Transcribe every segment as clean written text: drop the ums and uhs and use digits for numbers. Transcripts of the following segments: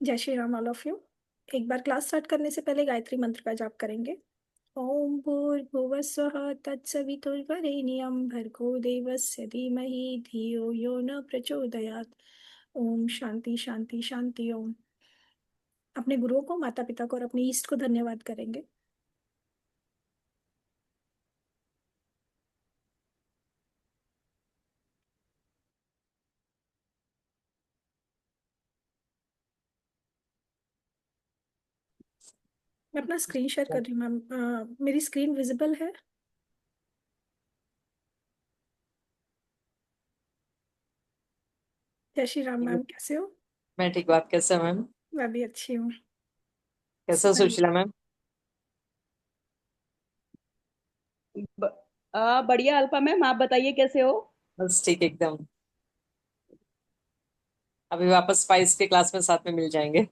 जय Shri Ram all of you. एक बार class start करने से पहले गायत्री मंत्र का जाप करेंगे। ओम भूर्भुवः स्वः तत्सवितुर्वरेण्यं भर्गो देवस्य धीमहि धियो यो न प्रचोदयात्। ओम शांति शांति शांति ओम। अपने गुरुओं को, माता पिता को और अपने ईष्ट को धन्यवाद करेंगे। मैं अपना स्क्रीन शेयर कर रही हूँ मैम। मेरी स्क्रीन विजिबल है? जय श्री राम मैम, कैसे हो? मैं ठीक हूँ। आप कैसे हैं मैम? मैं भी अच्छी हूँ। कैसा हो चलिए। सुशीला मैम? ब- बढ़िया अल्फा मैम, आप बताइए कैसे हो। बस ठीक एकदम। अभी वापस स्पाइस के क्लास में साथ में मिल जाएंगे।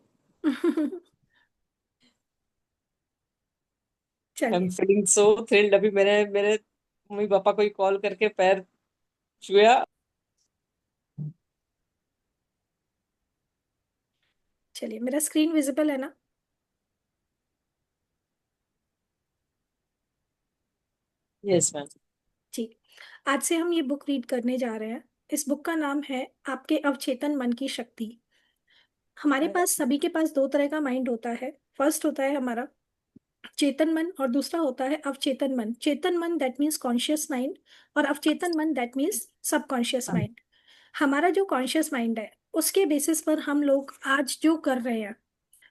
आई एम चलिए। Feeling so thrilled. अभी मेरे मेरे मम्मी पापा को ही कॉल करके पैर छुआ। चलिए, मेरा स्क्रीन विजिबल है ना? Yes ma'am. जी। आज से हम ये बुक रीड करने जा रहे हैं। इस बुक का नाम है आपके अवचेतन मन की शक्ति। हमारे पास, सभी के पास, दो तरह का माइंड होता है। फर्स्ट होता है हमारा चेतन मन और दूसरा होता है अवचेतन मन। चेतन मन दैट मीन्स कॉन्शियस माइंड, और अवचेतन मन दैट मीन्स सबकॉन्शियस माइंड। हमारा जो कॉन्शियस माइंड है उसके बेसिस पर हम लोग आज जो कर रहे हैं,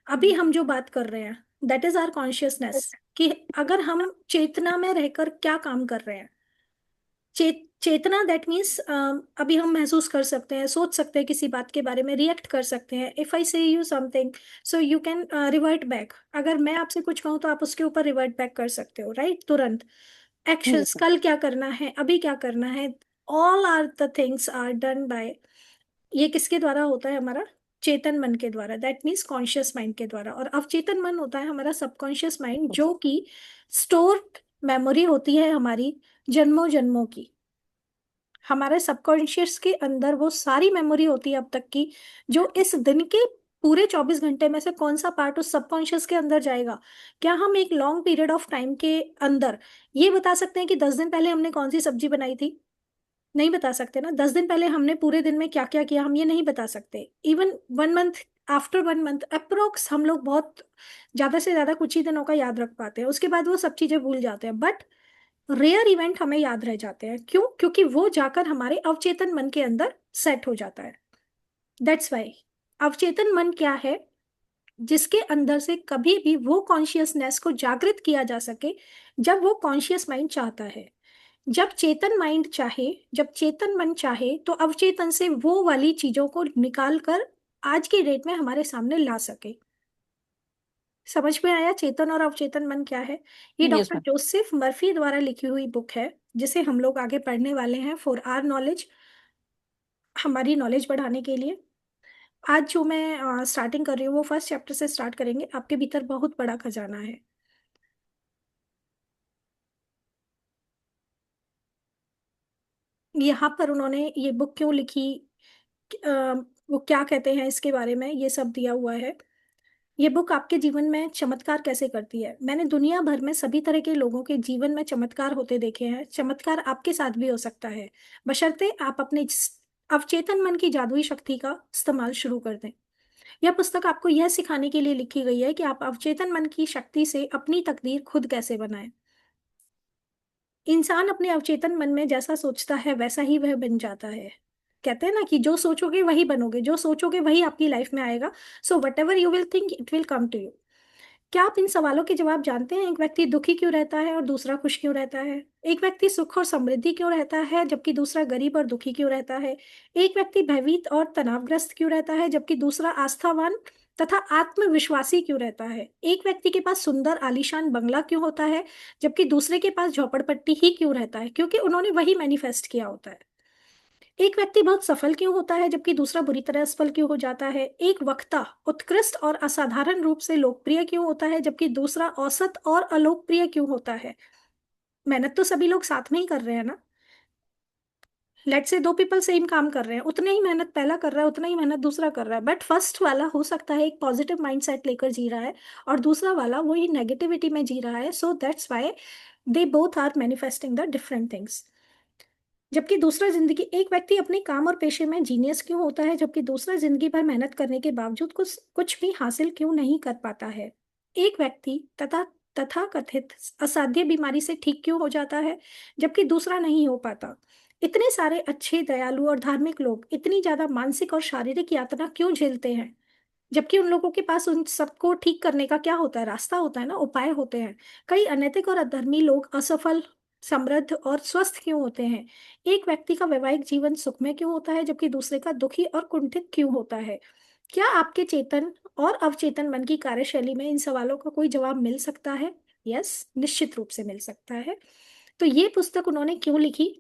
अभी हम जो बात कर रहे हैं, दैट इज आवर कॉन्शियसनेस। कि अगर हम चेतना में रहकर क्या काम कर रहे हैं। चेतना दैट मीन्स अभी हम महसूस कर सकते हैं, सोच सकते हैं, किसी बात के बारे में रिएक्ट कर सकते हैं। इफ आई से you something, so you can revert back. अगर मैं आपसे कुछ कहूँ तो आप उसके ऊपर रिवर्ट बैक कर सकते हो, राइट? तुरंत। एक्शंस, यस कल क्या करना है, अभी क्या करना है, all are the things are done by, ये किसके द्वारा होता है? हमारा चेतन मन के द्वारा, दैट मीन्स कॉन्शियस माइंड के द्वारा। और अवचेतन मन होता है हमारा सबकॉन्शियस माइंड, जो कि स्टोर्ड मेमोरी होती है हमारी जन्मों जन्मों की। हमारे सबकॉन्शियस के अंदर वो सारी मेमोरी होती है अब तक की, जो इस दिन के पूरे 24 घंटे में से कौन सा पार्ट उस सबकॉन्शियस के अंदर जाएगा। क्या हम एक लॉन्ग पीरियड ऑफ टाइम के अंदर ये बता सकते हैं कि 10 दिन पहले हमने कौन सी सब्जी बनाई थी? नहीं बता सकते ना। 10 दिन पहले हमने पूरे दिन में क्या क्या किया, हम ये नहीं बता सकते। Even 1 month, after 1 month approx हम लोग बहुत ज्यादा से ज्यादा कुछ ही दिनों का याद रख पाते हैं, उसके बाद वो सब चीजें भूल जाते हैं। बट रेयर इवेंट हमें याद रह जाते हैं। क्यों? क्योंकि वो जाकर हमारे अवचेतन मन के अंदर सेट हो जाता है। दैट्स वाई अवचेतन मन क्या है? जिसके अंदर से कभी भी वो कॉन्शियसनेस को जागृत किया जा सके जब वो कॉन्शियस माइंड चाहता है। जब चेतन माइंड चाहे, जब चेतन मन चाहे, तो अवचेतन से वो वाली चीजों को निकाल कर आज की डेट में हमारे सामने ला सके। समझ में आया चेतन और अवचेतन मन क्या है? ये yes doctor ma'am. Joseph Murphy द्वारा लिखी हुई बुक है, जिसे हम लोग आगे पढ़ने वाले हैं फॉर आर नॉलेज, हमारी नॉलेज बढ़ाने के लिए। आज जो मैं स्टार्टिंग कर रही हूँ वो फर्स्ट चैप्टर से स्टार्ट करेंगे। आपके भीतर बहुत बड़ा खजाना है। यहाँ पर उन्होंने ये बुक क्यों लिखी, अ, वो क्या कहते हैं इसके बारे में, ये सब दिया हुआ है। ये बुक आपके जीवन में चमत्कार कैसे करती है। मैंने दुनिया भर में सभी तरह के लोगों के जीवन में चमत्कार होते देखे हैं। चमत्कार आपके साथ भी हो सकता है, बशर्ते आप अपने अवचेतन मन की जादुई शक्ति का इस्तेमाल शुरू कर दें। यह पुस्तक आपको यह सिखाने के लिए लिखी गई है कि आप अवचेतन मन की शक्ति से अपनी तकदीर खुद कैसे बनाएं। इंसान अपने अवचेतन मन में जैसा सोचता है वैसा ही वह बन जाता है। कहते हैं ना कि जो सोचोगे वही बनोगे, जो सोचोगे वही आपकी लाइफ में आएगा। So whatever you will think it will come to you. क्या आप इन सवालों के जवाब जानते हैं? एक व्यक्ति दुखी क्यों रहता है और दूसरा खुश क्यों रहता है? एक व्यक्ति सुख और समृद्धि क्यों रहता है जबकि दूसरा गरीब और दुखी क्यों रहता है? एक व्यक्ति भयभीत और तनावग्रस्त क्यों रहता है जबकि दूसरा आस्थावान तथा आत्मविश्वासी क्यों रहता है? एक व्यक्ति के पास सुंदर आलीशान बंगला क्यों होता है जबकि दूसरे के पास झोपड़पट्टी ही क्यों रहता है? क्योंकि उन्होंने वही मैनिफेस्ट किया होता है। एक व्यक्ति बहुत सफल क्यों होता है जबकि दूसरा बुरी तरह असफल क्यों हो जाता है? एक वक्ता उत्कृष्ट और असाधारण रूप से लोकप्रिय क्यों होता है जबकि दूसरा औसत और अलोकप्रिय क्यों होता है? मेहनत तो सभी लोग साथ में ही कर रहे हैं ना। लेट से 2 पीपल सेम काम कर रहे हैं, उतने ही मेहनत पहला कर रहा है, उतना ही मेहनत दूसरा कर रहा है, बट फर्स्ट वाला हो सकता है एक पॉजिटिव माइंडसेट लेकर जी रहा है और दूसरा वाला वही नेगेटिविटी में जी रहा है. So that's why they both are manifesting the different things. जबकि दूसरा जिंदगी, एक व्यक्ति अपने काम और पेशे में जीनियस क्यों होता है जबकि दूसरा जिंदगी भर मेहनत करने के बावजूद कुछ कुछ भी हासिल क्यों नहीं कर पाता है. एक व्यक्ति तथा कथित असाध्य बीमारी से ठीक क्यों हो जाता है जबकि दूसरा नहीं हो पाता. इतने सारे अच्छे, दयालु और धार्मिक लोग इतनी ज्यादा मानसिक और शारीरिक यातना क्यों झेलते हैं जबकि उन लोगों के पास उन सबको ठीक करने का क्या होता है, रास्ता होता है ना, उपाय होते हैं. कई अनैतिक और अधर्मी लोग असफल, समृद्ध और स्वस्थ क्यों होते हैं. एक व्यक्ति का वैवाहिक जीवन सुखमय क्यों होता है जबकि दूसरे का दुखी और कुंठित क्यों होता है. क्या आपके चेतन और अवचेतन मन की कार्यशैली में इन सवालों का कोई जवाब मिल सकता है. यस, निश्चित रूप से मिल सकता है. तो ये पुस्तक उन्होंने क्यों लिखी.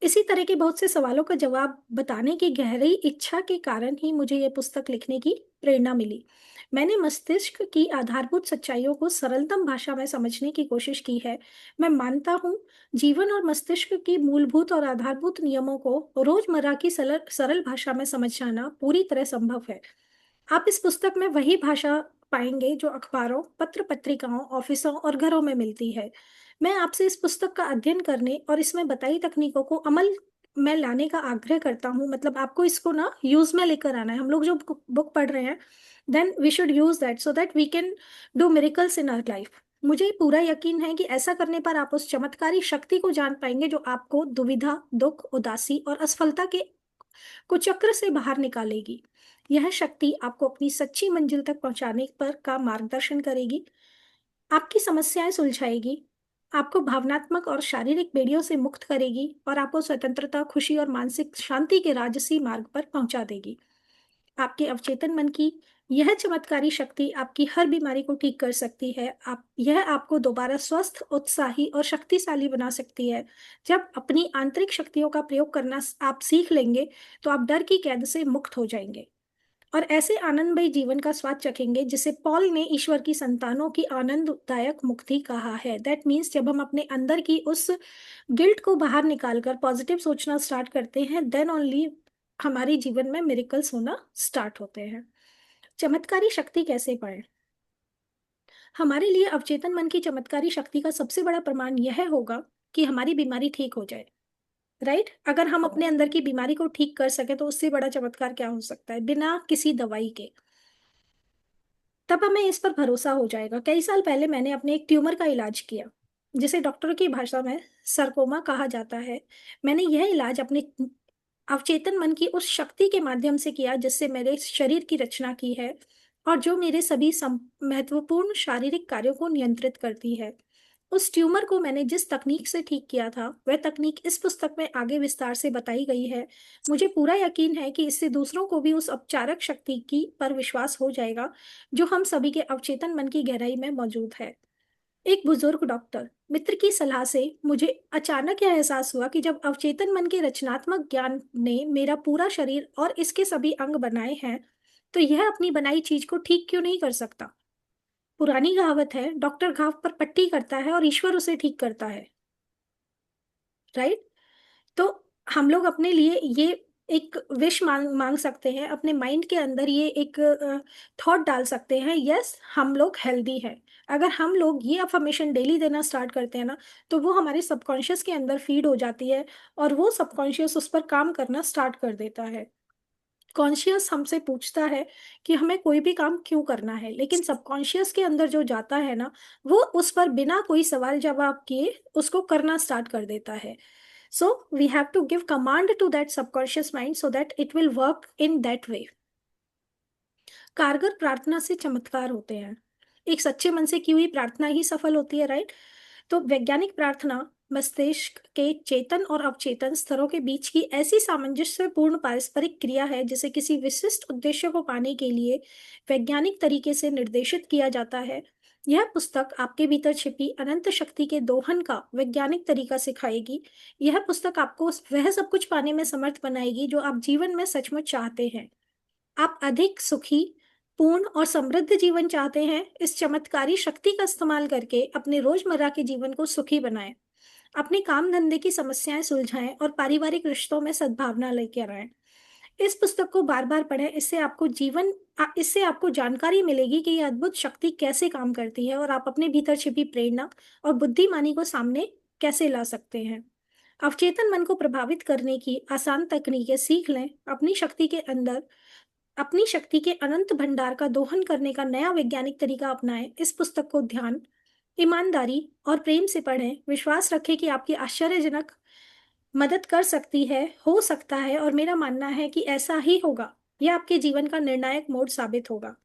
इसी तरह के बहुत से सवालों का जवाब बताने की गहरी इच्छा के कारण ही मुझे ये पुस्तक लिखने की प्रेरणा मिली. मैंने मस्तिष्क की आधारभूत सच्चाइयों को सरलतम भाषा में समझने की कोशिश की है. मैं मानता हूँ जीवन और मस्तिष्क की मूलभूत और आधारभूत नियमों को रोजमर्रा की सरल सरल भाषा में समझाना पूरी तरह संभव है. आप इस पुस्तक में वही भाषा पाएंगे जो अखबारों, पत्र पत्रिकाओं, ऑफिसों और घरों में मिलती है. मैं आपसे इस पुस्तक का अध्ययन करने और इसमें बताई तकनीकों को अमल में लाने का आग्रह करता हूँ. मतलब आपको इसको ना यूज में लेकर आना है. हम लोग जो बुक पढ़ रहे हैं, then we should use that so that we can do miracles in our life. मुझे पूरा यकीन है कि ऐसा करने पर आप उस चमत्कारी शक्ति को जान पाएंगे जो आपको दुविधा, दुख, उदासी और असफलता के कुचक्र से बाहर निकालेगी. यह शक्ति आपको अपनी सच्ची मंजिल तक पहुंचाने पर का मार्गदर्शन करेगी, आपकी समस्याएं सुलझाएगी, आपको भावनात्मक और शारीरिक बेड़ियों से मुक्त करेगी और आपको स्वतंत्रता, खुशी और मानसिक शांति के राजसी मार्ग पर पहुंचा देगी. आपके अवचेतन मन की यह चमत्कारी शक्ति आपकी हर बीमारी को ठीक कर सकती है. यह आपको दोबारा स्वस्थ, उत्साही और शक्तिशाली बना सकती है. जब अपनी आंतरिक शक्तियों का प्रयोग करना आप सीख लेंगे तो आप डर की कैद से मुक्त हो जाएंगे और ऐसे आनंदमय जीवन का स्वाद चखेंगे जिसे पॉल ने ईश्वर की संतानों की आनंददायक मुक्ति कहा है. दैट मीन्स जब हम अपने अंदर की उस गिल्ट को बाहर निकालकर पॉजिटिव सोचना स्टार्ट करते हैं, देन ओनली हमारे जीवन में मिरेकल्स होना स्टार्ट होते हैं. चमत्कारी शक्ति कैसे पाएं. हमारे लिए अवचेतन मन की चमत्कारी शक्ति का सबसे बड़ा प्रमाण यह होगा कि हमारी बीमारी ठीक हो जाए. राइट अगर हम अपने अंदर की बीमारी को ठीक कर सके तो उससे बड़ा चमत्कार क्या हो सकता है, बिना किसी दवाई के. तब हमें इस पर भरोसा हो जाएगा. कई साल पहले मैंने अपने एक ट्यूमर का इलाज किया जिसे डॉक्टरों की भाषा में सरकोमा कहा जाता है. मैंने यह इलाज अपने अवचेतन मन की उस शक्ति के माध्यम से किया जिससे मेरे शरीर की रचना की है और जो मेरे सभी महत्वपूर्ण शारीरिक कार्यों को नियंत्रित करती है. उस ट्यूमर को मैंने जिस तकनीक से ठीक किया था वह तकनीक इस पुस्तक में आगे विस्तार से बताई गई है. मुझे पूरा यकीन है कि इससे दूसरों को भी उस उपचारक शक्ति की पर विश्वास हो जाएगा जो हम सभी के अवचेतन मन की गहराई में मौजूद है. एक बुजुर्ग डॉक्टर मित्र की सलाह से मुझे अचानक यह एहसास हुआ कि जब अवचेतन मन के रचनात्मक ज्ञान ने मेरा पूरा शरीर और इसके सभी अंग बनाए हैं तो यह अपनी बनाई चीज को ठीक क्यों नहीं कर सकता. पुरानी कहावत है, डॉक्टर घाव पर पट्टी करता है और ईश्वर उसे ठीक करता है. राइट तो हम लोग अपने लिए ये एक विश मांग सकते हैं, अपने माइंड के अंदर ये एक थॉट डाल सकते हैं, यस हम लोग हेल्दी हैं. अगर हम लोग ये अफर्मेशन डेली देना स्टार्ट करते हैं ना तो वो हमारे सबकॉन्शियस के अंदर फीड हो जाती है और वो सबकॉन्शियस उस पर काम करना स्टार्ट कर देता है. कॉन्शियस हमसे पूछता है कि हमें कोई भी काम क्यों करना है, लेकिन सबकॉन्शियस के अंदर जो जाता है ना वो उस पर बिना कोई सवाल जवाब किए उसको करना स्टार्ट कर देता है. So we have to give command to that subconscious mind so that it will work in that way. कारगर प्रार्थना से चमत्कार होते हैं. एक सच्चे मन से की हुई प्रार्थना ही सफल होती है. राइट तो वैज्ञानिक प्रार्थना मस्तिष्क के चेतन और अवचेतन स्तरों के बीच की ऐसी सामंजस्यपूर्ण पारस्परिक क्रिया है जिसे किसी विशिष्ट उद्देश्य को पाने के लिए वैज्ञानिक तरीके से निर्देशित किया जाता है. यह पुस्तक आपके भीतर छिपी अनंत शक्ति के दोहन का वैज्ञानिक तरीका सिखाएगी. यह पुस्तक आपको वह सब कुछ पाने में समर्थ बनाएगी जो आप जीवन में सचमुच चाहते हैं. आप अधिक सुखी, पूर्ण और समृद्ध जीवन चाहते हैं. इस चमत्कारी शक्ति का इस्तेमाल करके अपने रोजमर्रा के जीवन को सुखी बनाएं. अपने काम धंधे की समस्याएं सुलझाएं और पारिवारिक रिश्तों में सद्भावना लेकर आएं। इस पुस्तक को बार बार पढ़ें, इससे आपको जानकारी मिलेगी कि यह अद्भुत शक्ति कैसे काम करती है और आप अपने भीतर छिपी प्रेरणा और बुद्धिमानी को सामने कैसे ला सकते हैं। अवचेतन मन को प्रभावित करने की आसान तकनीकें सीख लें। अपनी शक्ति के अनंत भंडार का दोहन करने का नया वैज्ञानिक तरीका अपनाएं। इस पुस्तक को ध्यान, ईमानदारी और प्रेम से पढ़ें। विश्वास रखें कि आपकी आश्चर्यजनक मदद कर सकती है, हो सकता है, और मेरा मानना है कि ऐसा ही होगा। यह आपके जीवन का निर्णायक मोड़ साबित होगा।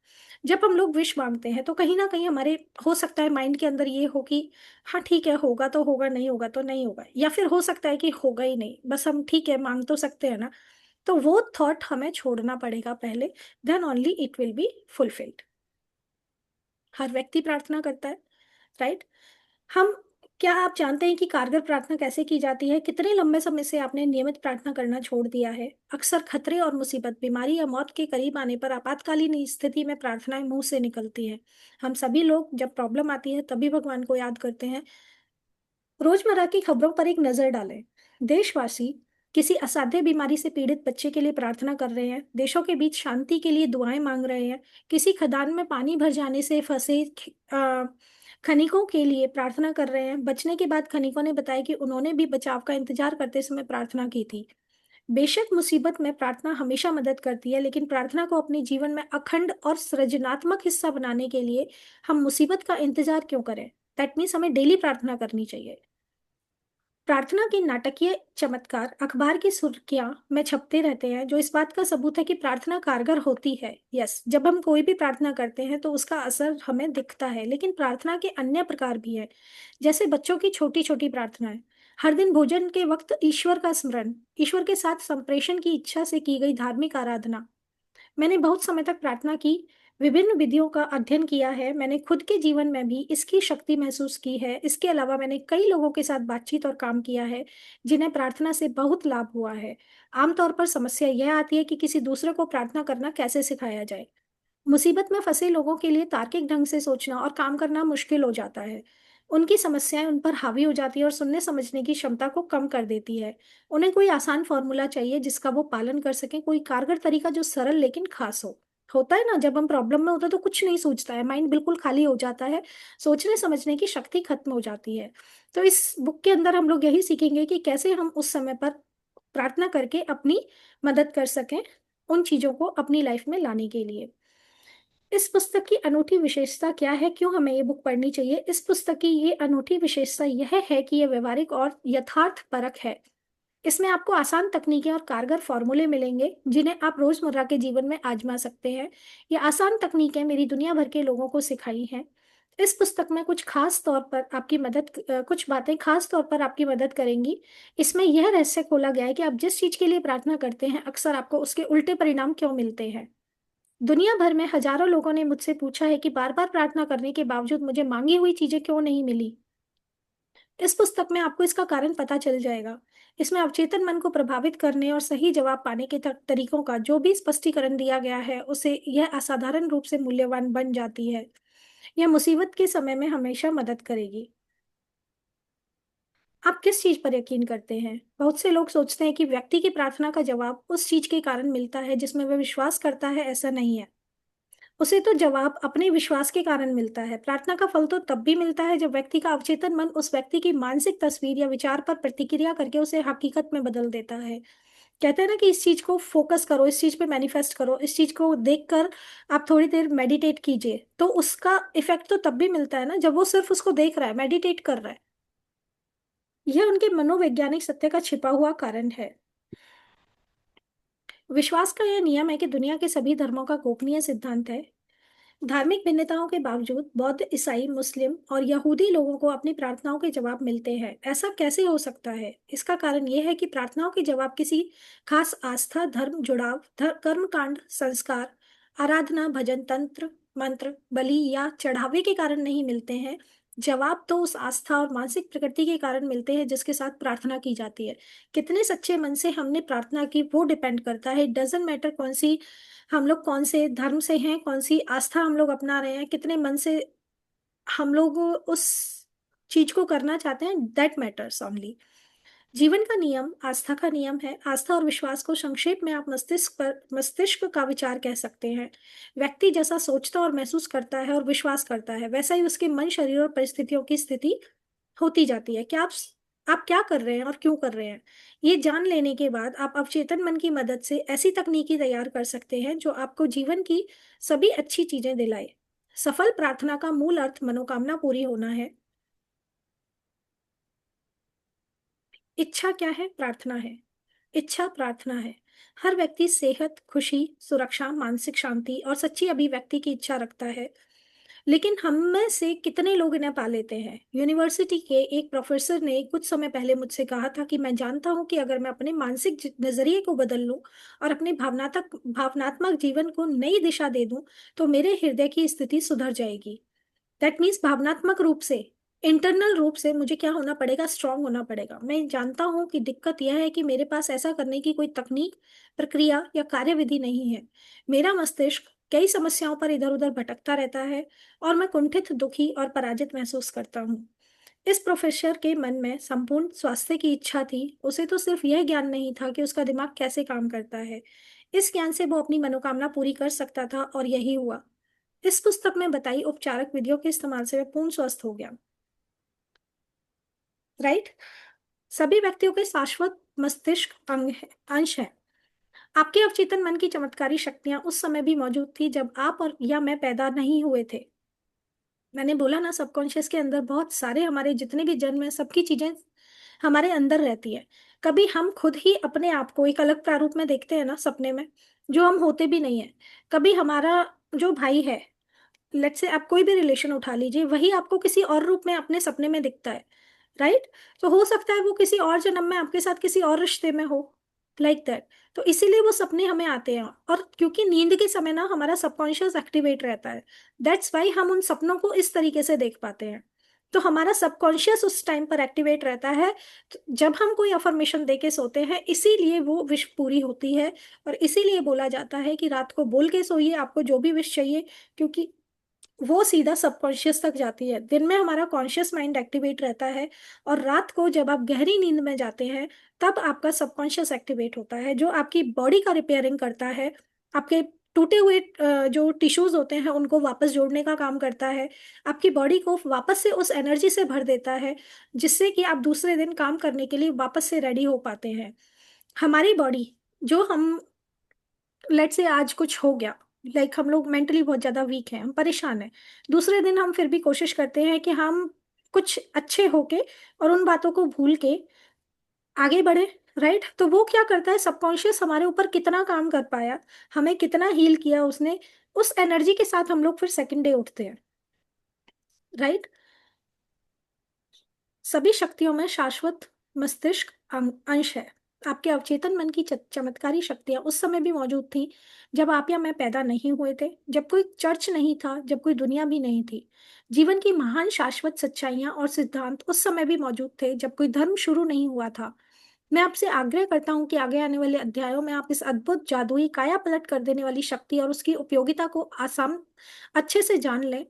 जब हम लोग विश मांगते हैं तो कहीं ना कहीं हमारे हो सकता है माइंड के अंदर ये हो कि हाँ ठीक है, होगा तो होगा, नहीं होगा तो नहीं होगा, या फिर हो सकता है कि होगा ही नहीं, बस हम ठीक है मांग तो सकते हैं ना। तो वो थॉट हमें छोड़ना पड़ेगा पहले, then only it will be fulfilled. हर व्यक्ति प्रार्थना करता है, राइट? हम क्या आप जानते हैं कि कारगर प्रार्थना कैसे की जाती है? कितने लंबे समय से आपने नियमित प्रार्थना करना छोड़ दिया है? अक्सर खतरे और मुसीबत, बीमारी या मौत के करीब आने पर आपातकालीन स्थिति में प्रार्थनाएं मुंह से निकलती हैं। हम सभी लोग जब प्रॉब्लम आती है तभी भगवान को याद करते हैं। रोजमर्रा की खबरों पर एक नजर डालें। देशवासी किसी असाध्य बीमारी से पीड़ित बच्चे के लिए प्रार्थना कर रहे हैं, देशों के बीच शांति के लिए दुआएं मांग रहे हैं, किसी खदान में पानी भर जाने से फंसे खनिकों के लिए प्रार्थना कर रहे हैं। बचने के बाद खनिकों ने बताया कि उन्होंने भी बचाव का इंतजार करते समय प्रार्थना की थी। बेशक मुसीबत में प्रार्थना हमेशा मदद करती है, लेकिन प्रार्थना को अपने जीवन में अखंड और सृजनात्मक हिस्सा बनाने के लिए हम मुसीबत का इंतजार क्यों करें? दैट मीन्स हमें डेली प्रार्थना करनी चाहिए। प्रार्थना के नाटकीय चमत्कार अखबार की सुर्खियां में छपते रहते हैं, जो इस बात का सबूत है कि प्रार्थना कारगर होती है। यस, जब हम कोई भी प्रार्थना करते हैं तो उसका असर हमें दिखता है, लेकिन प्रार्थना के अन्य प्रकार भी हैं, जैसे बच्चों की छोटी छोटी प्रार्थनाएं, हर दिन भोजन के वक्त ईश्वर का स्मरण, ईश्वर के साथ संप्रेषण की इच्छा से की गई धार्मिक आराधना। मैंने बहुत समय तक प्रार्थना की विभिन्न विधियों का अध्ययन किया है। मैंने खुद के जीवन में भी इसकी शक्ति महसूस की है। इसके अलावा मैंने कई लोगों के साथ बातचीत और काम किया है जिन्हें प्रार्थना से बहुत लाभ हुआ है। आमतौर पर समस्या यह आती है कि किसी दूसरे को प्रार्थना करना कैसे सिखाया जाए। मुसीबत में फंसे लोगों के लिए तार्किक ढंग से सोचना और काम करना मुश्किल हो जाता है। उनकी समस्याएं उन पर हावी हो जाती है और सुनने समझने की क्षमता को कम कर देती है। उन्हें कोई आसान फॉर्मूला चाहिए जिसका वो पालन कर सकें, कोई कारगर तरीका जो सरल लेकिन खास हो। होता है ना, जब हम प्रॉब्लम में होते हैं तो कुछ नहीं सोचता है, माइंड बिल्कुल खाली हो जाता है, सोचने समझने की शक्ति खत्म हो जाती है। तो इस बुक के अंदर हम लोग यही सीखेंगे कि कैसे हम उस समय पर प्रार्थना करके अपनी मदद कर सकें उन चीजों को अपनी लाइफ में लाने के लिए। इस पुस्तक की अनूठी विशेषता क्या है? क्यों हमें ये बुक पढ़नी चाहिए? इस पुस्तक की ये अनूठी विशेषता यह है कि यह व्यवहारिक और यथार्थ परक है। इसमें आपको आसान तकनीकें और कारगर फॉर्मूले मिलेंगे जिन्हें आप रोजमर्रा के जीवन में आजमा सकते हैं। ये आसान तकनीकें मेरी दुनिया भर के लोगों को सिखाई हैं। इस पुस्तक में कुछ बातें खास तौर पर आपकी मदद करेंगी। इसमें यह रहस्य खोला गया है कि आप जिस चीज के लिए प्रार्थना करते हैं अक्सर आपको उसके उल्टे परिणाम क्यों मिलते हैं। दुनिया भर में हजारों लोगों ने मुझसे पूछा है कि बार बार प्रार्थना करने के बावजूद मुझे मांगी हुई चीजें क्यों नहीं मिली। इस पुस्तक में आपको इसका कारण पता चल जाएगा। इसमें अवचेतन मन को प्रभावित करने और सही जवाब पाने के तरीकों का जो भी स्पष्टीकरण दिया गया है उसे यह असाधारण रूप से मूल्यवान बन जाती है। यह मुसीबत के समय में हमेशा मदद करेगी। आप किस चीज पर यकीन करते हैं? बहुत से लोग सोचते हैं कि व्यक्ति की प्रार्थना का जवाब उस चीज के कारण मिलता है जिसमें वह विश्वास करता है। ऐसा नहीं है। उसे तो जवाब अपने विश्वास के कारण मिलता है। प्रार्थना का फल तो तब भी मिलता है जब व्यक्ति का अवचेतन मन उस व्यक्ति की मानसिक तस्वीर या विचार पर प्रतिक्रिया करके उसे हकीकत में बदल देता है। कहते हैं ना कि इस चीज को फोकस करो, इस चीज पे मैनिफेस्ट करो, इस चीज को देखकर आप थोड़ी देर मेडिटेट कीजिए, तो उसका इफेक्ट तो तब भी मिलता है ना जब वो सिर्फ उसको देख रहा है, मेडिटेट कर रहा है। यह उनके मनोवैज्ञानिक सत्य का छिपा हुआ कारण है। विश्वास का यह नियम है कि दुनिया के सभी धर्मों का गोपनीय सिद्धांत है। धार्मिक भिन्नताओं के बावजूद बौद्ध, ईसाई, मुस्लिम और यहूदी लोगों को अपनी प्रार्थनाओं के जवाब मिलते हैं। ऐसा कैसे हो सकता है? इसका कारण यह है कि प्रार्थनाओं के जवाब किसी खास आस्था, धर्म, जुड़ाव, कर्मकांड, संस्कार, आराधना, भजन, तंत्र, मंत्र, बलि या चढ़ावे के कारण नहीं मिलते हैं। जवाब तो उस आस्था और मानसिक प्रकृति के कारण मिलते हैं जिसके साथ प्रार्थना की जाती है। कितने सच्चे मन से हमने प्रार्थना की वो डिपेंड करता है। इट डजेंट मैटर हम लोग कौन से धर्म से हैं, कौन सी आस्था हम लोग अपना रहे हैं, कितने मन से हम लोग उस चीज को करना चाहते हैं, दैट मैटर्स ओनली। जीवन का नियम आस्था का नियम है। आस्था और विश्वास को संक्षेप में आप मस्तिष्क का विचार कह सकते हैं। व्यक्ति जैसा सोचता और महसूस करता है और विश्वास करता है, वैसा ही उसके मन, शरीर और परिस्थितियों की स्थिति होती जाती है। क्या आप क्या कर रहे हैं और क्यों कर रहे हैं, ये जान लेने के बाद आप अवचेतन मन की मदद से ऐसी तकनीकी तैयार कर सकते हैं जो आपको जीवन की सभी अच्छी चीजें दिलाए। सफल प्रार्थना का मूल अर्थ मनोकामना पूरी होना है। इच्छा क्या है? प्रार्थना है। इच्छा प्रार्थना है। हर व्यक्ति सेहत, खुशी, सुरक्षा, मानसिक शांति और सच्ची अभिव्यक्ति की इच्छा रखता है, लेकिन हम में से कितने लोग इन्हें पा लेते हैं? यूनिवर्सिटी के एक प्रोफेसर ने कुछ समय पहले मुझसे कहा था कि मैं जानता हूं कि अगर मैं अपने मानसिक नजरिए को बदल लूं और अपने भावनात्मक जीवन को नई दिशा दे दूं, तो मेरे हृदय की स्थिति सुधर जाएगी। दैट मीन्स भावनात्मक रूप से, इंटरनल रूप से मुझे क्या होना पड़ेगा? स्ट्रांग होना पड़ेगा। मैं जानता हूं कि दिक्कत यह है कि मेरे पास ऐसा करने की कोई तकनीक, प्रक्रिया या कार्यविधि नहीं है। मेरा मस्तिष्क कई समस्याओं पर इधर उधर भटकता रहता है और मैं कुंठित, दुखी और पराजित महसूस करता हूँ। इस प्रोफेसर के मन में संपूर्ण स्वास्थ्य की इच्छा थी। उसे तो सिर्फ यह ज्ञान नहीं था कि उसका दिमाग कैसे काम करता है। इस ज्ञान से वो अपनी मनोकामना पूरी कर सकता था और यही हुआ। इस पुस्तक में बताई उपचारक विधियों के इस्तेमाल से वह पूर्ण स्वस्थ हो गया। राइट। सभी व्यक्तियों के शाश्वत मस्तिष्क अंश है। आपके अवचेतन मन की चमत्कारी शक्तियां उस समय भी मौजूद थी जब आप और या मैं पैदा नहीं हुए थे। मैंने बोला ना, सबकॉन्शियस के अंदर बहुत सारे हमारे जितने भी जन्म है, सबकी चीजें हमारे अंदर रहती है। कभी हम खुद ही अपने आप को एक अलग प्रारूप में देखते हैं ना सपने में, जो हम होते भी नहीं है। कभी हमारा जो भाई है, लेट्स से आप कोई भी रिलेशन उठा लीजिए, वही आपको किसी और रूप में अपने सपने में दिखता है। राइट। तो हो सकता है वो किसी और जन्म में आपके साथ किसी और रिश्ते में हो, लाइक दैट। तो इसीलिए वो सपने हमें आते हैं, और क्योंकि नींद के समय ना हमारा सबकॉन्शियस एक्टिवेट रहता है, दैट्स वाई हम उन सपनों को इस तरीके से देख पाते हैं। तो हमारा सबकॉन्शियस उस टाइम पर एक्टिवेट रहता है। तो जब हम कोई अफर्मेशन दे के सोते हैं, इसीलिए वो विश पूरी होती है। और इसीलिए बोला जाता है कि रात को बोल के सोइए आपको जो भी विश चाहिए, क्योंकि वो सीधा सबकॉन्शियस तक जाती है। दिन में हमारा कॉन्शियस माइंड एक्टिवेट रहता है, और रात को जब आप गहरी नींद में जाते हैं, तब आपका सबकॉन्शियस एक्टिवेट होता है, जो आपकी बॉडी का रिपेयरिंग करता है। आपके टूटे हुए जो टिश्यूज होते हैं उनको वापस जोड़ने का काम करता है। आपकी बॉडी को वापस से उस एनर्जी से भर देता है, जिससे कि आप दूसरे दिन काम करने के लिए वापस से रेडी हो पाते हैं। हमारी बॉडी, जो हम लेट से आज कुछ हो गया, लाइक हम लोग मेंटली बहुत ज्यादा वीक हैं, हम परेशान हैं, दूसरे दिन हम फिर भी कोशिश करते हैं कि हम कुछ अच्छे होके और उन बातों को भूल के आगे बढ़े। राइट। तो वो क्या करता है, सबकॉन्शियस हमारे ऊपर कितना काम कर पाया, हमें कितना हील किया उसने, उस एनर्जी के साथ हम लोग फिर सेकंड डे उठते हैं। राइट। सभी शक्तियों में शाश्वत मस्तिष्क अंश है। आपके अवचेतन मन की चमत्कारी शक्तियां उस समय भी मौजूद थी जब आप या मैं पैदा नहीं हुए थे, जब कोई चर्च नहीं था, जब कोई दुनिया भी नहीं थी। जीवन की महान शाश्वत सच्चाइयां और सिद्धांत उस समय भी मौजूद थे जब कोई धर्म शुरू नहीं हुआ था। मैं आपसे आग्रह करता हूं कि आगे आने वाले अध्यायों में आप इस अद्भुत, जादुई, काया पलट कर देने वाली शक्ति और उसकी उपयोगिता को आसान अच्छे से जान लें।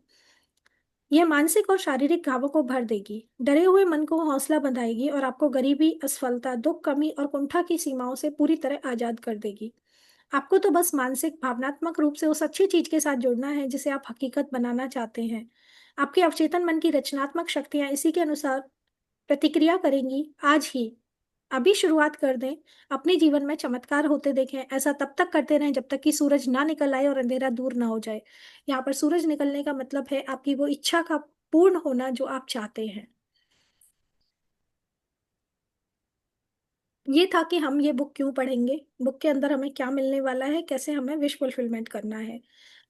यह मानसिक और शारीरिक घावों को भर देगी, डरे हुए मन को हौसला बंधाएगी और आपको गरीबी, असफलता, दुख, कमी और कुंठा की सीमाओं से पूरी तरह आजाद कर देगी। आपको तो बस मानसिक, भावनात्मक रूप से उस अच्छी चीज के साथ जुड़ना है जिसे आप हकीकत बनाना चाहते हैं। आपके अवचेतन मन की रचनात्मक शक्तियां इसी के अनुसार प्रतिक्रिया करेंगी। आज ही, अभी शुरुआत कर दें। अपने जीवन में चमत्कार होते देखें। ऐसा तब तक करते रहें जब तक कि सूरज ना निकल आए और अंधेरा दूर ना हो जाए। यहाँ पर सूरज निकलने का मतलब है आपकी वो इच्छा का पूर्ण होना जो आप चाहते हैं। ये था कि हम ये बुक क्यों पढ़ेंगे, बुक के अंदर हमें क्या मिलने वाला है, कैसे हमें विश फुलफिलमेंट करना है।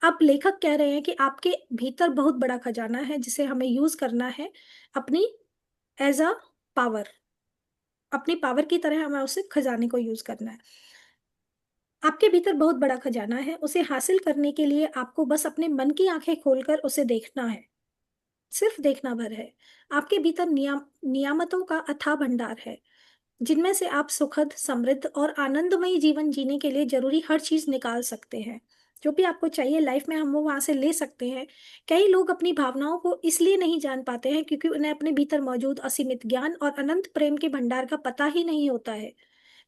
अब लेखक कह रहे हैं कि आपके भीतर बहुत बड़ा खजाना है जिसे हमें यूज करना है अपनी एज अ पावर। अपनी पावर की तरह हमें उसे खजाने को यूज करना है। आपके भीतर बहुत बड़ा खजाना है, उसे हासिल करने के लिए आपको बस अपने मन की आंखें खोलकर उसे देखना है। सिर्फ देखना भर है। आपके भीतर नियामतों का अथाह भंडार है, जिनमें से आप सुखद, समृद्ध और आनंदमयी जीवन जीने के लिए जरूरी हर चीज निकाल सकते हैं। जो भी आपको चाहिए लाइफ में हम वो वहां से ले सकते हैं। कई लोग अपनी भावनाओं को इसलिए नहीं जान पाते हैं क्योंकि उन्हें अपने भीतर मौजूद असीमित ज्ञान और अनंत प्रेम के भंडार का पता ही नहीं होता है।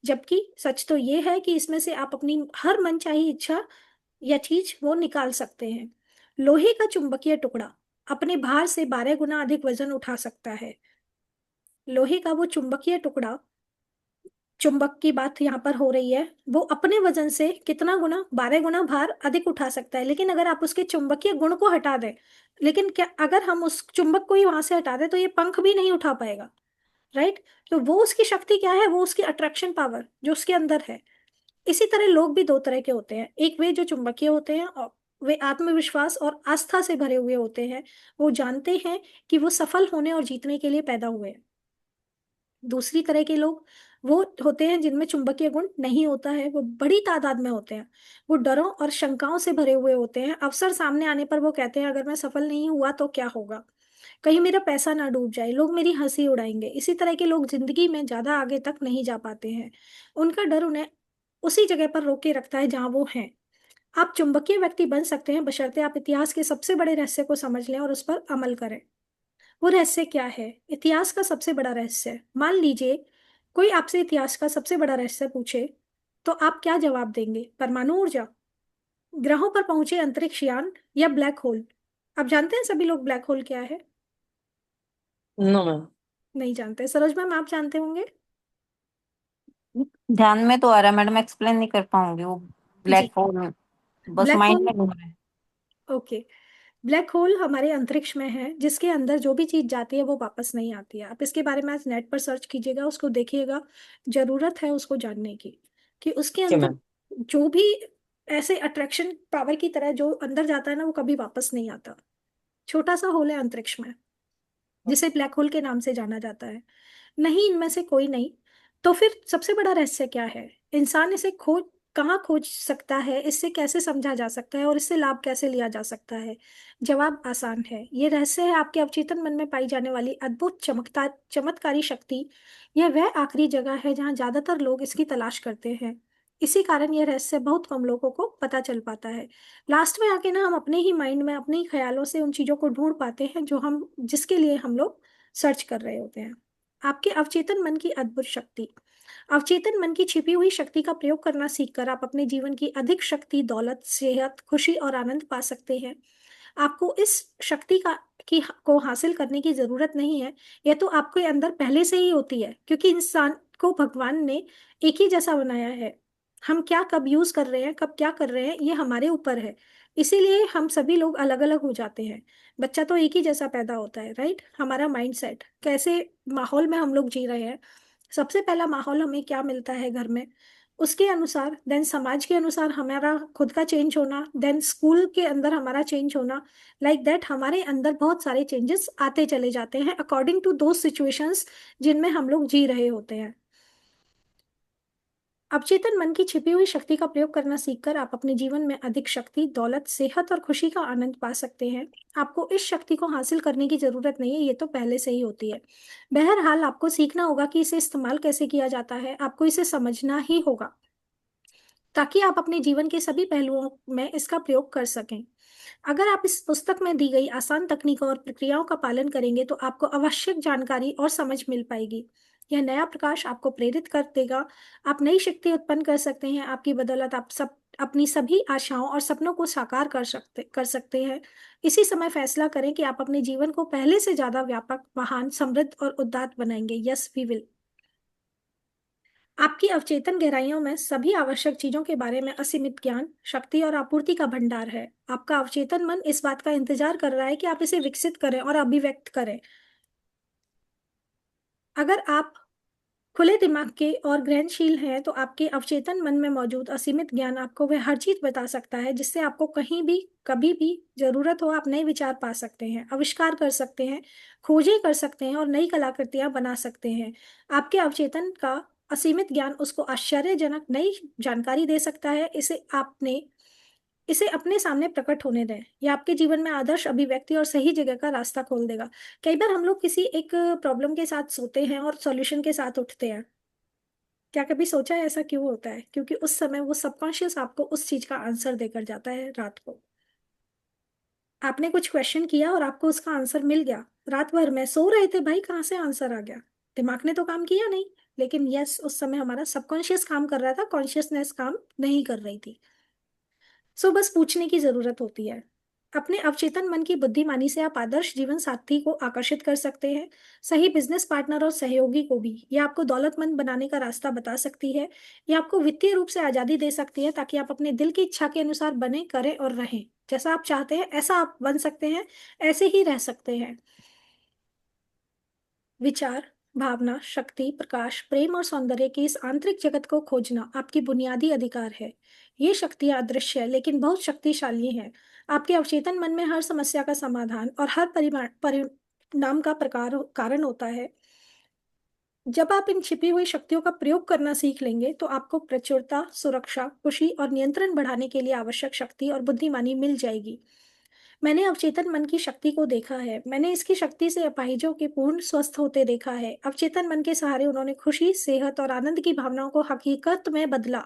जबकि सच तो ये है कि इसमें से आप अपनी हर मनचाही इच्छा या चीज वो निकाल सकते हैं। लोहे का चुंबकीय टुकड़ा अपने भार से 12 गुना अधिक वजन उठा सकता है। लोहे का वो चुंबकीय टुकड़ा, चुंबक की बात यहाँ पर हो रही है, वो अपने वजन से कितना गुना, 12 गुना भार अधिक उठा सकता है। लेकिन अगर आप उसके चुंबकीय गुण को हटा दें, लेकिन क्या अगर हम उस चुंबक को ही वहां से हटा दें तो ये पंख भी नहीं उठा पाएगा। राइट। तो वो उसकी शक्ति क्या है, वो उसकी अट्रैक्शन पावर जो उसके अंदर है। इसी तरह लोग भी दो तरह के होते हैं, एक वे जो चुंबकीय होते हैं और वे आत्मविश्वास और आस्था से भरे हुए होते हैं। वो जानते हैं कि वो सफल होने और जीतने के लिए पैदा हुए हैं। दूसरी तरह के लोग वो होते हैं जिनमें चुंबकीय गुण नहीं होता है, वो बड़ी तादाद में होते हैं। वो डरों और शंकाओं से भरे हुए होते हैं। अवसर सामने आने पर वो कहते हैं अगर मैं सफल नहीं हुआ तो क्या होगा, कहीं मेरा पैसा ना डूब जाए, लोग मेरी हंसी उड़ाएंगे। इसी तरह के लोग जिंदगी में ज्यादा आगे तक नहीं जा पाते हैं। उनका डर उन्हें उसी जगह पर रोके रखता है जहां वो हैं। आप चुंबकीय व्यक्ति बन सकते हैं बशर्ते आप इतिहास के सबसे बड़े रहस्य को समझ लें और उस पर अमल करें। वो रहस्य क्या है? इतिहास का सबसे बड़ा रहस्य, मान लीजिए कोई आपसे इतिहास का सबसे बड़ा रहस्य पूछे, तो आप क्या जवाब देंगे? परमाणु ऊर्जा, ग्रहों पर पहुंचे अंतरिक्ष यान, या ब्लैक होल? आप जानते हैं सभी लोग ब्लैक होल क्या है? No ma'am. नहीं जानते। सरोज मैम आप जानते होंगे। ध्यान में तो आ रहा है मैडम, एक्सप्लेन नहीं कर पाऊंगी वो जी। ब्लैक होल, बस ब्लैक माइंड होल, में घूम रहा है। ओके। ब्लैक होल हमारे अंतरिक्ष में है जिसके अंदर जो भी चीज जाती है वो वापस नहीं आती है। आप इसके बारे में आज नेट पर सर्च कीजिएगा, उसको देखिएगा। जरूरत है उसको जानने की कि उसके ओके अंदर मैम। जो भी ऐसे अट्रैक्शन पावर की तरह जो अंदर जाता है ना वो कभी वापस नहीं आता। छोटा सा होल है अंतरिक्ष में जिसे ब्लैक होल के नाम से जाना जाता है। नहीं, इनमें से कोई नहीं। तो फिर सबसे बड़ा रहस्य क्या है? इंसान इसे खोज कहाँ खोज सकता है, इससे कैसे समझा जा सकता है और इससे लाभ कैसे लिया जा सकता है? जवाब आसान है। ये रहस्य है आपके अवचेतन मन में पाई जाने वाली अद्भुत चमत्कारी शक्ति। यह वह आखिरी जगह है जहाँ ज्यादातर लोग इसकी तलाश करते हैं। इसी कारण यह रहस्य बहुत कम लोगों को पता चल पाता है। लास्ट में आके ना हम अपने ही माइंड में अपने ही ख्यालों से उन चीजों को ढूंढ पाते हैं जो हम जिसके लिए हम लोग सर्च कर रहे होते हैं। आपके अवचेतन मन की अद्भुत शक्ति। अवचेतन मन की छिपी हुई शक्ति का प्रयोग करना सीखकर आप अपने जीवन की अधिक शक्ति, दौलत, सेहत, खुशी और आनंद पा सकते हैं। आपको इस शक्ति को हासिल करने की जरूरत नहीं है। यह तो आपके अंदर पहले से ही होती है क्योंकि इंसान को भगवान ने एक ही जैसा बनाया है। हम क्या कब यूज कर रहे हैं, कब क्या कर रहे हैं, ये हमारे ऊपर है। इसीलिए हम सभी लोग अलग अलग हो जाते हैं। बच्चा तो एक ही जैसा पैदा होता है, राइट। हमारा माइंडसेट कैसे माहौल में हम लोग जी रहे हैं, सबसे पहला माहौल हमें क्या मिलता है घर में, उसके अनुसार, देन समाज के अनुसार हमारा खुद का चेंज होना, देन स्कूल के अंदर हमारा चेंज होना। लाइक दैट हमारे अंदर बहुत सारे चेंजेस आते चले जाते हैं अकॉर्डिंग टू दो सिचुएशंस जिनमें हम लोग जी रहे होते हैं। अवचेतन मन की छिपी हुई शक्ति का प्रयोग करना सीखकर आप अपने जीवन में अधिक शक्ति, दौलत, सेहत और खुशी का आनंद पा सकते हैं। आपको इस शक्ति को हासिल करने की जरूरत नहीं है, ये तो पहले से ही होती है। बहरहाल आपको सीखना होगा कि इसे इस्तेमाल कैसे किया जाता है, आपको इसे समझना ही होगा ताकि आप अपने जीवन के सभी पहलुओं में इसका प्रयोग कर सकें। अगर आप इस पुस्तक में दी गई आसान तकनीकों और प्रक्रियाओं का पालन करेंगे तो आपको आवश्यक जानकारी और समझ मिल पाएगी। यह नया प्रकाश आपको प्रेरित कर देगा। आप नई शक्ति उत्पन्न कर सकते हैं। आपकी बदौलत आप सब अपनी सभी आशाओं और सपनों को साकार कर सकते हैं। इसी समय फैसला करें कि आप अपने जीवन को पहले से ज्यादा व्यापक, महान, समृद्ध और उदात्त बनाएंगे। Yes we will. आपकी अवचेतन गहराइयों में सभी आवश्यक चीजों के बारे में असीमित ज्ञान, शक्ति और आपूर्ति का भंडार है। आपका अवचेतन मन इस बात का इंतजार कर रहा है कि आप इसे विकसित करें और अभिव्यक्त करें। अगर आप खुले दिमाग के और ग्रहणशील हैं तो आपके अवचेतन मन में मौजूद असीमित ज्ञान आपको वह हर चीज बता सकता है जिससे आपको कहीं भी कभी भी जरूरत हो। आप नए विचार पा सकते हैं, आविष्कार कर सकते हैं, खोजें कर सकते हैं और नई कलाकृतियां बना सकते हैं। आपके अवचेतन का असीमित ज्ञान उसको आश्चर्यजनक नई जानकारी दे सकता है। इसे अपने सामने प्रकट होने दें। यह आपके जीवन में आदर्श अभिव्यक्ति और सही जगह का रास्ता खोल देगा। कई बार हम लोग किसी एक प्रॉब्लम के साथ सोते हैं और सॉल्यूशन के साथ उठते हैं। क्या कभी सोचा है ऐसा क्यों होता है? क्योंकि उस समय वो सबकॉन्शियस आपको उस चीज का आंसर देकर जाता है रात को। आपने कुछ क्वेश्चन किया और आपको उसका आंसर मिल गया, रात भर में सो रहे थे भाई, कहाँ से आंसर आ गया? दिमाग ने तो काम किया नहीं, लेकिन यस उस समय हमारा सबकॉन्शियस काम कर रहा था, कॉन्शियसनेस काम नहीं कर रही थी। सो बस पूछने की जरूरत होती है। अपने अवचेतन मन की बुद्धिमानी से आप आदर्श जीवन साथी को आकर्षित कर सकते हैं, सही बिजनेस पार्टनर और सहयोगी को भी। ये आपको दौलतमंद बनाने का रास्ता बता सकती है, ये आपको वित्तीय रूप से आजादी दे सकती है, ताकि आप अपने दिल की इच्छा के अनुसार बने, करें और रहें। जैसा आप चाहते हैं ऐसा आप बन सकते हैं, ऐसे ही रह सकते हैं। विचार, भावना, शक्ति, प्रकाश, प्रेम और सौंदर्य की इस आंतरिक जगत को खोजना आपकी बुनियादी अधिकार है। ये शक्तियां अदृश्य है लेकिन बहुत शक्तिशाली हैं। आपके अवचेतन मन में हर समस्या का समाधान और हर परिणाम का प्रकार कारण होता है। जब आप इन छिपी हुई शक्तियों का प्रयोग करना सीख लेंगे तो आपको प्रचुरता, सुरक्षा, खुशी और नियंत्रण बढ़ाने के लिए आवश्यक शक्ति और बुद्धिमानी मिल जाएगी। मैंने अवचेतन मन की शक्ति को देखा है, मैंने इसकी शक्ति से अपाहिजों के पूर्ण स्वस्थ होते देखा है। अवचेतन मन के सहारे उन्होंने खुशी, सेहत और आनंद की भावनाओं को हकीकत में बदला।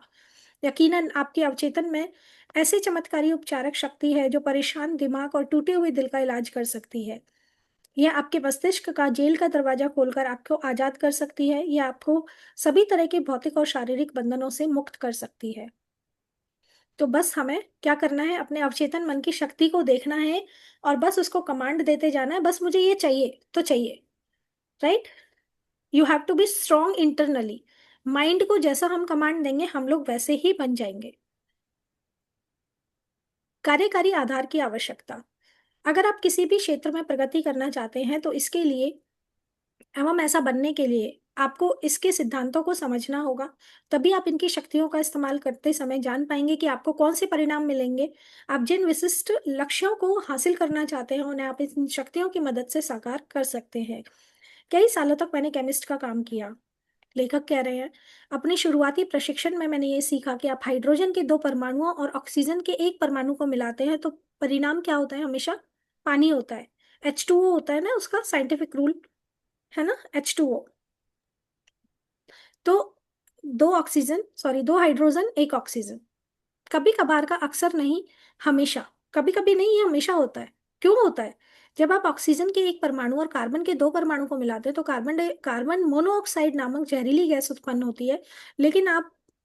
यकीनन आपके अवचेतन में ऐसी चमत्कारी उपचारक शक्ति है जो परेशान दिमाग और टूटे हुए दिल का इलाज कर सकती है। यह आपके मस्तिष्क का जेल का दरवाजा खोलकर आपको आजाद कर सकती है। यह आपको सभी तरह के भौतिक और शारीरिक बंधनों से मुक्त कर सकती है। तो बस हमें क्या करना है, अपने अवचेतन मन की शक्ति को देखना है और बस उसको कमांड देते जाना है, बस मुझे ये चाहिए तो चाहिए। Right? You have to be strong internally. Mind को जैसा हम कमांड देंगे हम लोग वैसे ही बन जाएंगे। कार्यकारी आधार की आवश्यकता। अगर आप किसी भी क्षेत्र में प्रगति करना चाहते हैं तो इसके लिए एवं ऐसा बनने के लिए आपको इसके सिद्धांतों को समझना होगा। तभी आप इनकी शक्तियों का इस्तेमाल करते समय जान पाएंगे कि आपको कौन से परिणाम मिलेंगे। आप जिन विशिष्ट लक्ष्यों को हासिल करना चाहते हैं उन्हें आप इन शक्तियों की मदद से साकार कर सकते हैं। कई सालों तक मैंने केमिस्ट का काम किया। लेखक कह रहे हैं, अपने शुरुआती प्रशिक्षण में मैंने ये सीखा कि आप हाइड्रोजन के 2 परमाणुओं और ऑक्सीजन के 1 परमाणु को मिलाते हैं तो परिणाम क्या होता है? हमेशा पानी होता है। H2O होता है ना, उसका साइंटिफिक रूल है ना, H2O। तो 2 हाइड्रोजन 1 ऑक्सीजन। कभी कभार का, अक्सर नहीं, हमेशा। कभी कभी नहीं, ये हमेशा होता है। क्यों होता है? जब आप ऑक्सीजन के 1 परमाणु और कार्बन के 2 परमाणु को मिलाते हैं तो कार्बन मोनोऑक्साइड नामक जहरीली गैस उत्पन्न होती है। लेकिन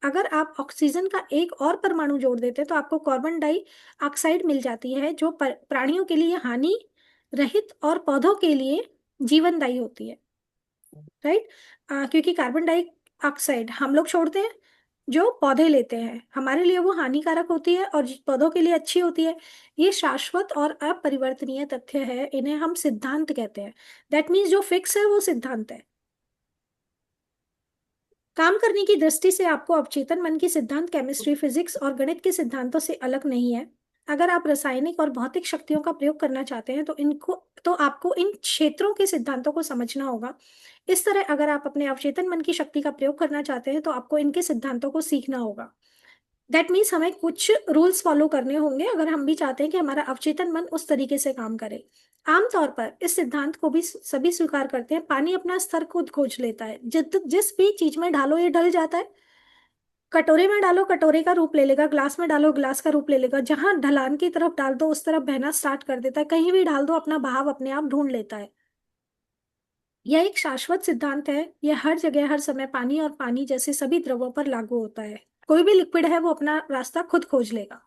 अगर आप ऑक्सीजन का 1 और परमाणु जोड़ देते हैं तो आपको कार्बन डाई ऑक्साइड मिल जाती है, जो प्राणियों के लिए हानि रहित और पौधों के लिए जीवनदायी होती है। राइट? क्योंकि कार्बन डाई ऑक्साइड हम लोग छोड़ते हैं, जो पौधे लेते हैं, हमारे लिए वो हानिकारक होती है और पौधों के लिए अच्छी होती है। ये शाश्वत और अपरिवर्तनीय तथ्य है, इन्हें हम सिद्धांत कहते हैं। दैट मीन्स जो फिक्स है वो सिद्धांत है। काम करने की दृष्टि से आपको अवचेतन मन की सिद्धांत केमिस्ट्री, फिजिक्स और गणित के सिद्धांतों से अलग नहीं है। अगर आप रासायनिक और भौतिक शक्तियों का प्रयोग करना चाहते हैं तो आपको इन क्षेत्रों के सिद्धांतों को समझना होगा। इस तरह अगर आप अपने अवचेतन मन की शक्ति का प्रयोग करना चाहते हैं तो आपको इनके सिद्धांतों को सीखना होगा। दैट मीन्स हमें कुछ रूल्स फॉलो करने होंगे अगर हम भी चाहते हैं कि हमारा अवचेतन मन उस तरीके से काम करे। आमतौर पर इस सिद्धांत को भी सभी स्वीकार करते हैं, पानी अपना स्तर खुद खोज लेता है। जिस भी चीज में डालो ये ढल जाता है। कटोरे में डालो कटोरे का रूप ले लेगा, ग्लास में डालो ग्लास का रूप ले लेगा, जहां ढलान की तरफ डाल दो उस तरफ बहना स्टार्ट कर देता है, कहीं भी डाल दो अपना बहाव अपने आप ढूंढ लेता है। यह एक शाश्वत सिद्धांत है। यह हर जगह हर समय पानी और पानी जैसे सभी द्रवों पर लागू होता है। कोई भी लिक्विड है वो अपना रास्ता खुद खोज लेगा।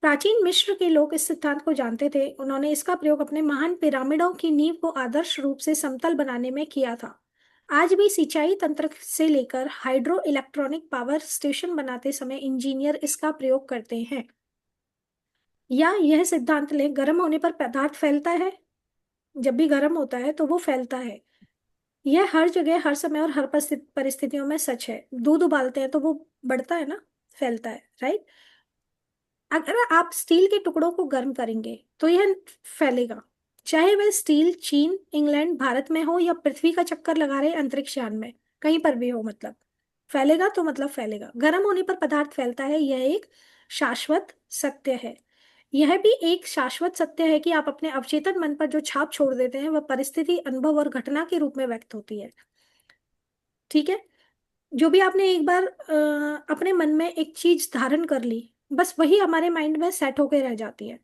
प्राचीन मिस्र के लोग इस सिद्धांत को जानते थे। उन्होंने इसका प्रयोग अपने महान पिरामिडों की नींव को आदर्श रूप से समतल बनाने में किया था। आज भी सिंचाई तंत्र से लेकर हाइड्रो इलेक्ट्रॉनिक पावर स्टेशन बनाते समय इंजीनियर इसका प्रयोग करते हैं। या यह सिद्धांत लें, गर्म होने पर पदार्थ फैलता है। जब भी गर्म होता है तो वो फैलता है। यह हर जगह हर समय और हर परिस्थितियों में सच है। दूध उबालते हैं तो वो बढ़ता है ना, फैलता है। राइट? अगर आप स्टील के टुकड़ों को गर्म करेंगे तो यह फैलेगा, चाहे वह स्टील चीन, इंग्लैंड, भारत में हो या पृथ्वी का चक्कर लगा रहे अंतरिक्ष यान में, कहीं पर भी हो, मतलब फैलेगा तो मतलब फैलेगा। गर्म होने पर पदार्थ फैलता है, यह एक शाश्वत सत्य है। यह भी एक शाश्वत सत्य है कि आप अपने अवचेतन मन पर जो छाप छोड़ देते हैं वह परिस्थिति, अनुभव और घटना के रूप में व्यक्त होती है। ठीक है? जो भी आपने एक बार अपने मन में एक चीज धारण कर ली, बस वही हमारे माइंड में सेट होके रह जाती है।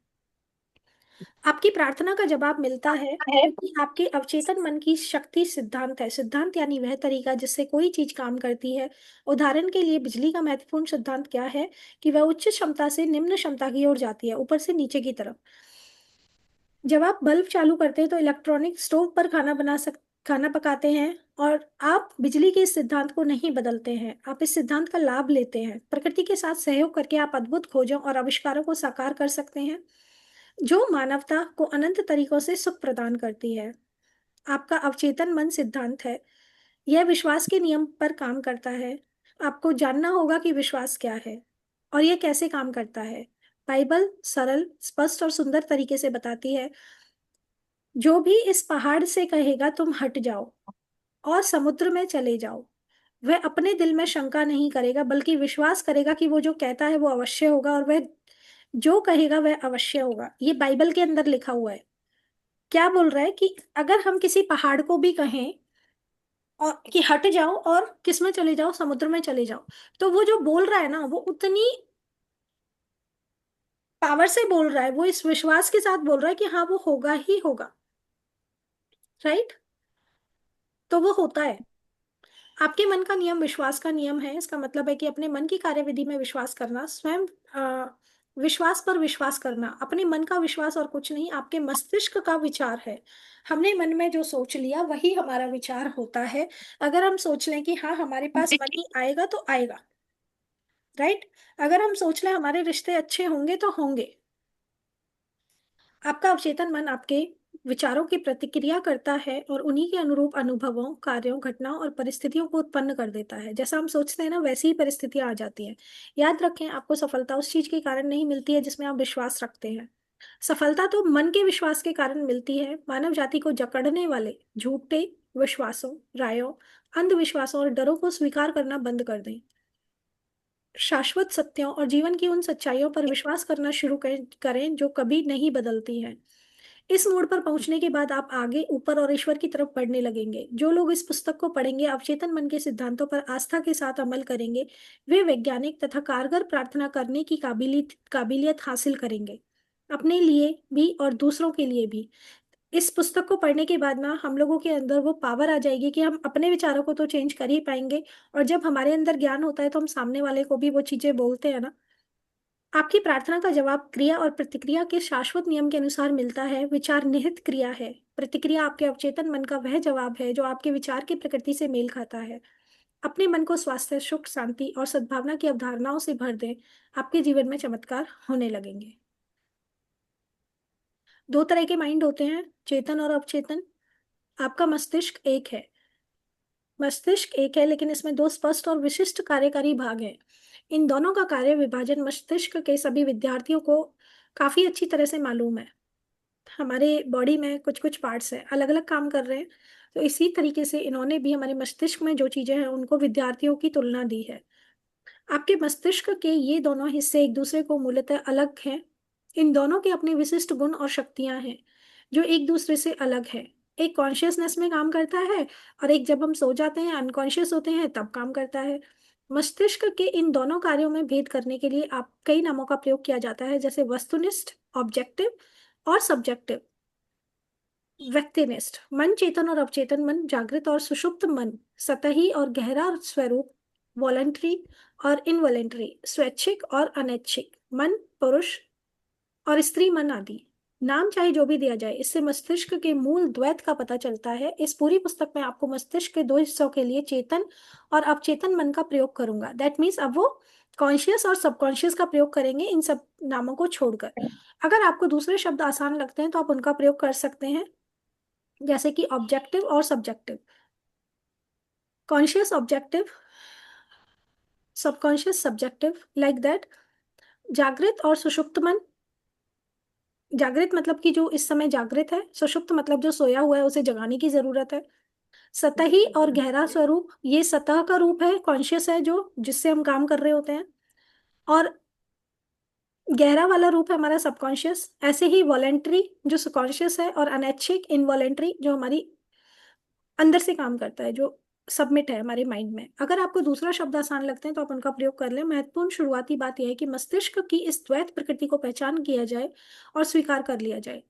आपकी प्रार्थना का जवाब मिलता है क्योंकि आपके अवचेतन मन की शक्ति सिद्धांत है। सिद्धांत यानी वह तरीका जिससे कोई चीज काम करती है। उदाहरण के लिए बिजली का महत्वपूर्ण सिद्धांत क्या है कि वह उच्च क्षमता से निम्न क्षमता की ओर जाती है, ऊपर से नीचे की तरफ। जब आप बल्ब चालू करते हैं तो इलेक्ट्रॉनिक स्टोव पर खाना पकाते हैं, और आप बिजली के इस सिद्धांत को नहीं बदलते हैं, आप इस सिद्धांत का लाभ लेते हैं। प्रकृति के साथ सहयोग करके आप अद्भुत खोजों और आविष्कारों को साकार कर सकते हैं जो मानवता को अनंत तरीकों से सुख प्रदान करती है। आपका अवचेतन मन सिद्धांत है, यह विश्वास के नियम पर काम करता है। आपको जानना होगा कि विश्वास क्या है और यह कैसे काम करता है। बाइबल सरल, स्पष्ट और सुंदर तरीके से बताती है, जो भी इस पहाड़ से कहेगा तुम हट जाओ और समुद्र में चले जाओ, वह अपने दिल में शंका नहीं करेगा बल्कि विश्वास करेगा कि वो जो कहता है वो अवश्य होगा, और वह जो कहेगा वह अवश्य होगा। ये बाइबल के अंदर लिखा हुआ है। क्या बोल रहा है कि अगर हम किसी पहाड़ को भी कहें और कि हट जाओ और किस में चले जाओ, समुद्र में चले जाओ, तो वो जो बोल रहा है ना, वो उतनी पावर से बोल रहा है, वो इस विश्वास के साथ बोल रहा है कि हाँ वो होगा ही होगा। राइट? तो वो होता है। आपके मन का नियम विश्वास का नियम है। इसका मतलब है कि अपने मन की कार्यविधि में विश्वास करना, स्वयं विश्वास पर विश्वास करना। अपने मन का विश्वास और कुछ नहीं, आपके मस्तिष्क का विचार है। हमने मन में जो सोच लिया वही हमारा विचार होता है। अगर हम सोच लें कि हाँ हमारे पास मनी आएगा तो आएगा, राइट? अगर हम सोच लें हमारे रिश्ते अच्छे होंगे तो होंगे। आपका अवचेतन मन आपके विचारों की प्रतिक्रिया करता है और उन्हीं के अनुरूप अनुभवों, कार्यों, घटनाओं और परिस्थितियों को उत्पन्न कर देता है। जैसा हम सोचते हैं ना, वैसी ही परिस्थितियां आ जाती हैं। याद रखें, आपको सफलता उस चीज के कारण नहीं मिलती है जिसमें आप विश्वास रखते हैं। सफलता तो मन के विश्वास के कारण मिलती है। मानव जाति को जकड़ने वाले झूठे विश्वासों, रायों, अंधविश्वासों और डरों को स्वीकार करना बंद कर दें। शाश्वत सत्यों और जीवन की उन सच्चाइयों पर विश्वास करना शुरू करें जो कभी नहीं बदलती हैं। इस मोड़ पर पहुंचने के बाद आप आगे, ऊपर और ईश्वर की तरफ बढ़ने लगेंगे। जो लोग इस पुस्तक को पढ़ेंगे, अवचेतन मन के सिद्धांतों पर आस्था के साथ अमल करेंगे, वे वैज्ञानिक तथा कारगर प्रार्थना करने की काबिलियत हासिल करेंगे, अपने लिए भी और दूसरों के लिए भी। इस पुस्तक को पढ़ने के बाद ना हम लोगों के अंदर वो पावर आ जाएगी कि हम अपने विचारों को तो चेंज कर ही पाएंगे, और जब हमारे अंदर ज्ञान होता है तो हम सामने वाले को भी वो चीजें बोलते हैं ना। आपकी प्रार्थना का जवाब क्रिया और प्रतिक्रिया के शाश्वत नियम के अनुसार मिलता है। विचार निहित क्रिया है, प्रतिक्रिया आपके अवचेतन मन का वह जवाब है जो आपके विचार की प्रकृति से मेल खाता है। अपने मन को स्वास्थ्य, सुख, शांति और सद्भावना की अवधारणाओं से भर दें, आपके जीवन में चमत्कार होने लगेंगे। दो तरह के माइंड होते हैं, चेतन और अवचेतन। आपका मस्तिष्क एक है। मस्तिष्क एक है, लेकिन इसमें दो स्पष्ट और विशिष्ट कार्यकारी भाग हैं। इन दोनों का कार्य विभाजन मस्तिष्क के सभी विद्यार्थियों को काफी अच्छी तरह से मालूम है। हमारे बॉडी में कुछ कुछ पार्ट्स हैं, अलग अलग काम कर रहे हैं। तो इसी तरीके से इन्होंने भी हमारे मस्तिष्क में जो चीजें हैं उनको विद्यार्थियों की तुलना दी है। आपके मस्तिष्क के ये दोनों हिस्से एक दूसरे को मूलतः अलग हैं। इन दोनों के अपने विशिष्ट गुण और शक्तियां हैं जो एक दूसरे से अलग है। एक कॉन्शियसनेस में काम करता है और एक जब हम सो जाते हैं, अनकॉन्शियस होते हैं, तब काम करता है। मस्तिष्क के इन दोनों कार्यों में भेद करने के लिए आप कई नामों का प्रयोग किया जाता है, जैसे वस्तुनिष्ठ, ऑब्जेक्टिव और सब्जेक्टिव। व्यक्तिनिष्ठ मन, चेतन और अवचेतन मन, जागृत और सुषुप्त मन, सतही और गहरा स्वरूप, वॉलंटरी और इनवॉलेंटरी, स्वैच्छिक और अनैच्छिक मन, पुरुष और स्त्री मन आदि। नाम चाहे जो भी दिया जाए, इससे मस्तिष्क के मूल द्वैत का पता चलता है। इस पूरी पुस्तक में आपको मस्तिष्क के दो हिस्सों के लिए चेतन और अवचेतन मन का प्रयोग करूंगा। दैट मीन्स अब वो कॉन्शियस और सबकॉन्शियस का प्रयोग करेंगे इन सब नामों को छोड़कर। अगर आपको दूसरे शब्द आसान लगते हैं तो आप उनका प्रयोग कर सकते हैं, जैसे कि ऑब्जेक्टिव और subjective. Conscious objective, subconscious subjective, like that. जागृत और सुषुप्त मन। जागृत मतलब कि जो इस समय जागृत है, सुषुप्त मतलब जो सोया हुआ है उसे जगाने की जरूरत है। सतही और गहरा स्वरूप, ये सतह का रूप है, कॉन्शियस है जो जिससे हम काम कर रहे होते हैं, और गहरा वाला रूप है हमारा सबकॉन्शियस। ऐसे ही वॉलेंट्री जो सबकॉन्शियस है, और अनैच्छिक, इनवॉलेंट्री जो हमारी अंदर से काम करता है, जो सबमिट है हमारे माइंड में। अगर आपको दूसरा शब्द आसान लगते हैं तो आप उनका प्रयोग कर लें। महत्वपूर्ण शुरुआती बात यह है कि मस्तिष्क की इस द्वैत प्रकृति को पहचान किया जाए और स्वीकार कर लिया जाए।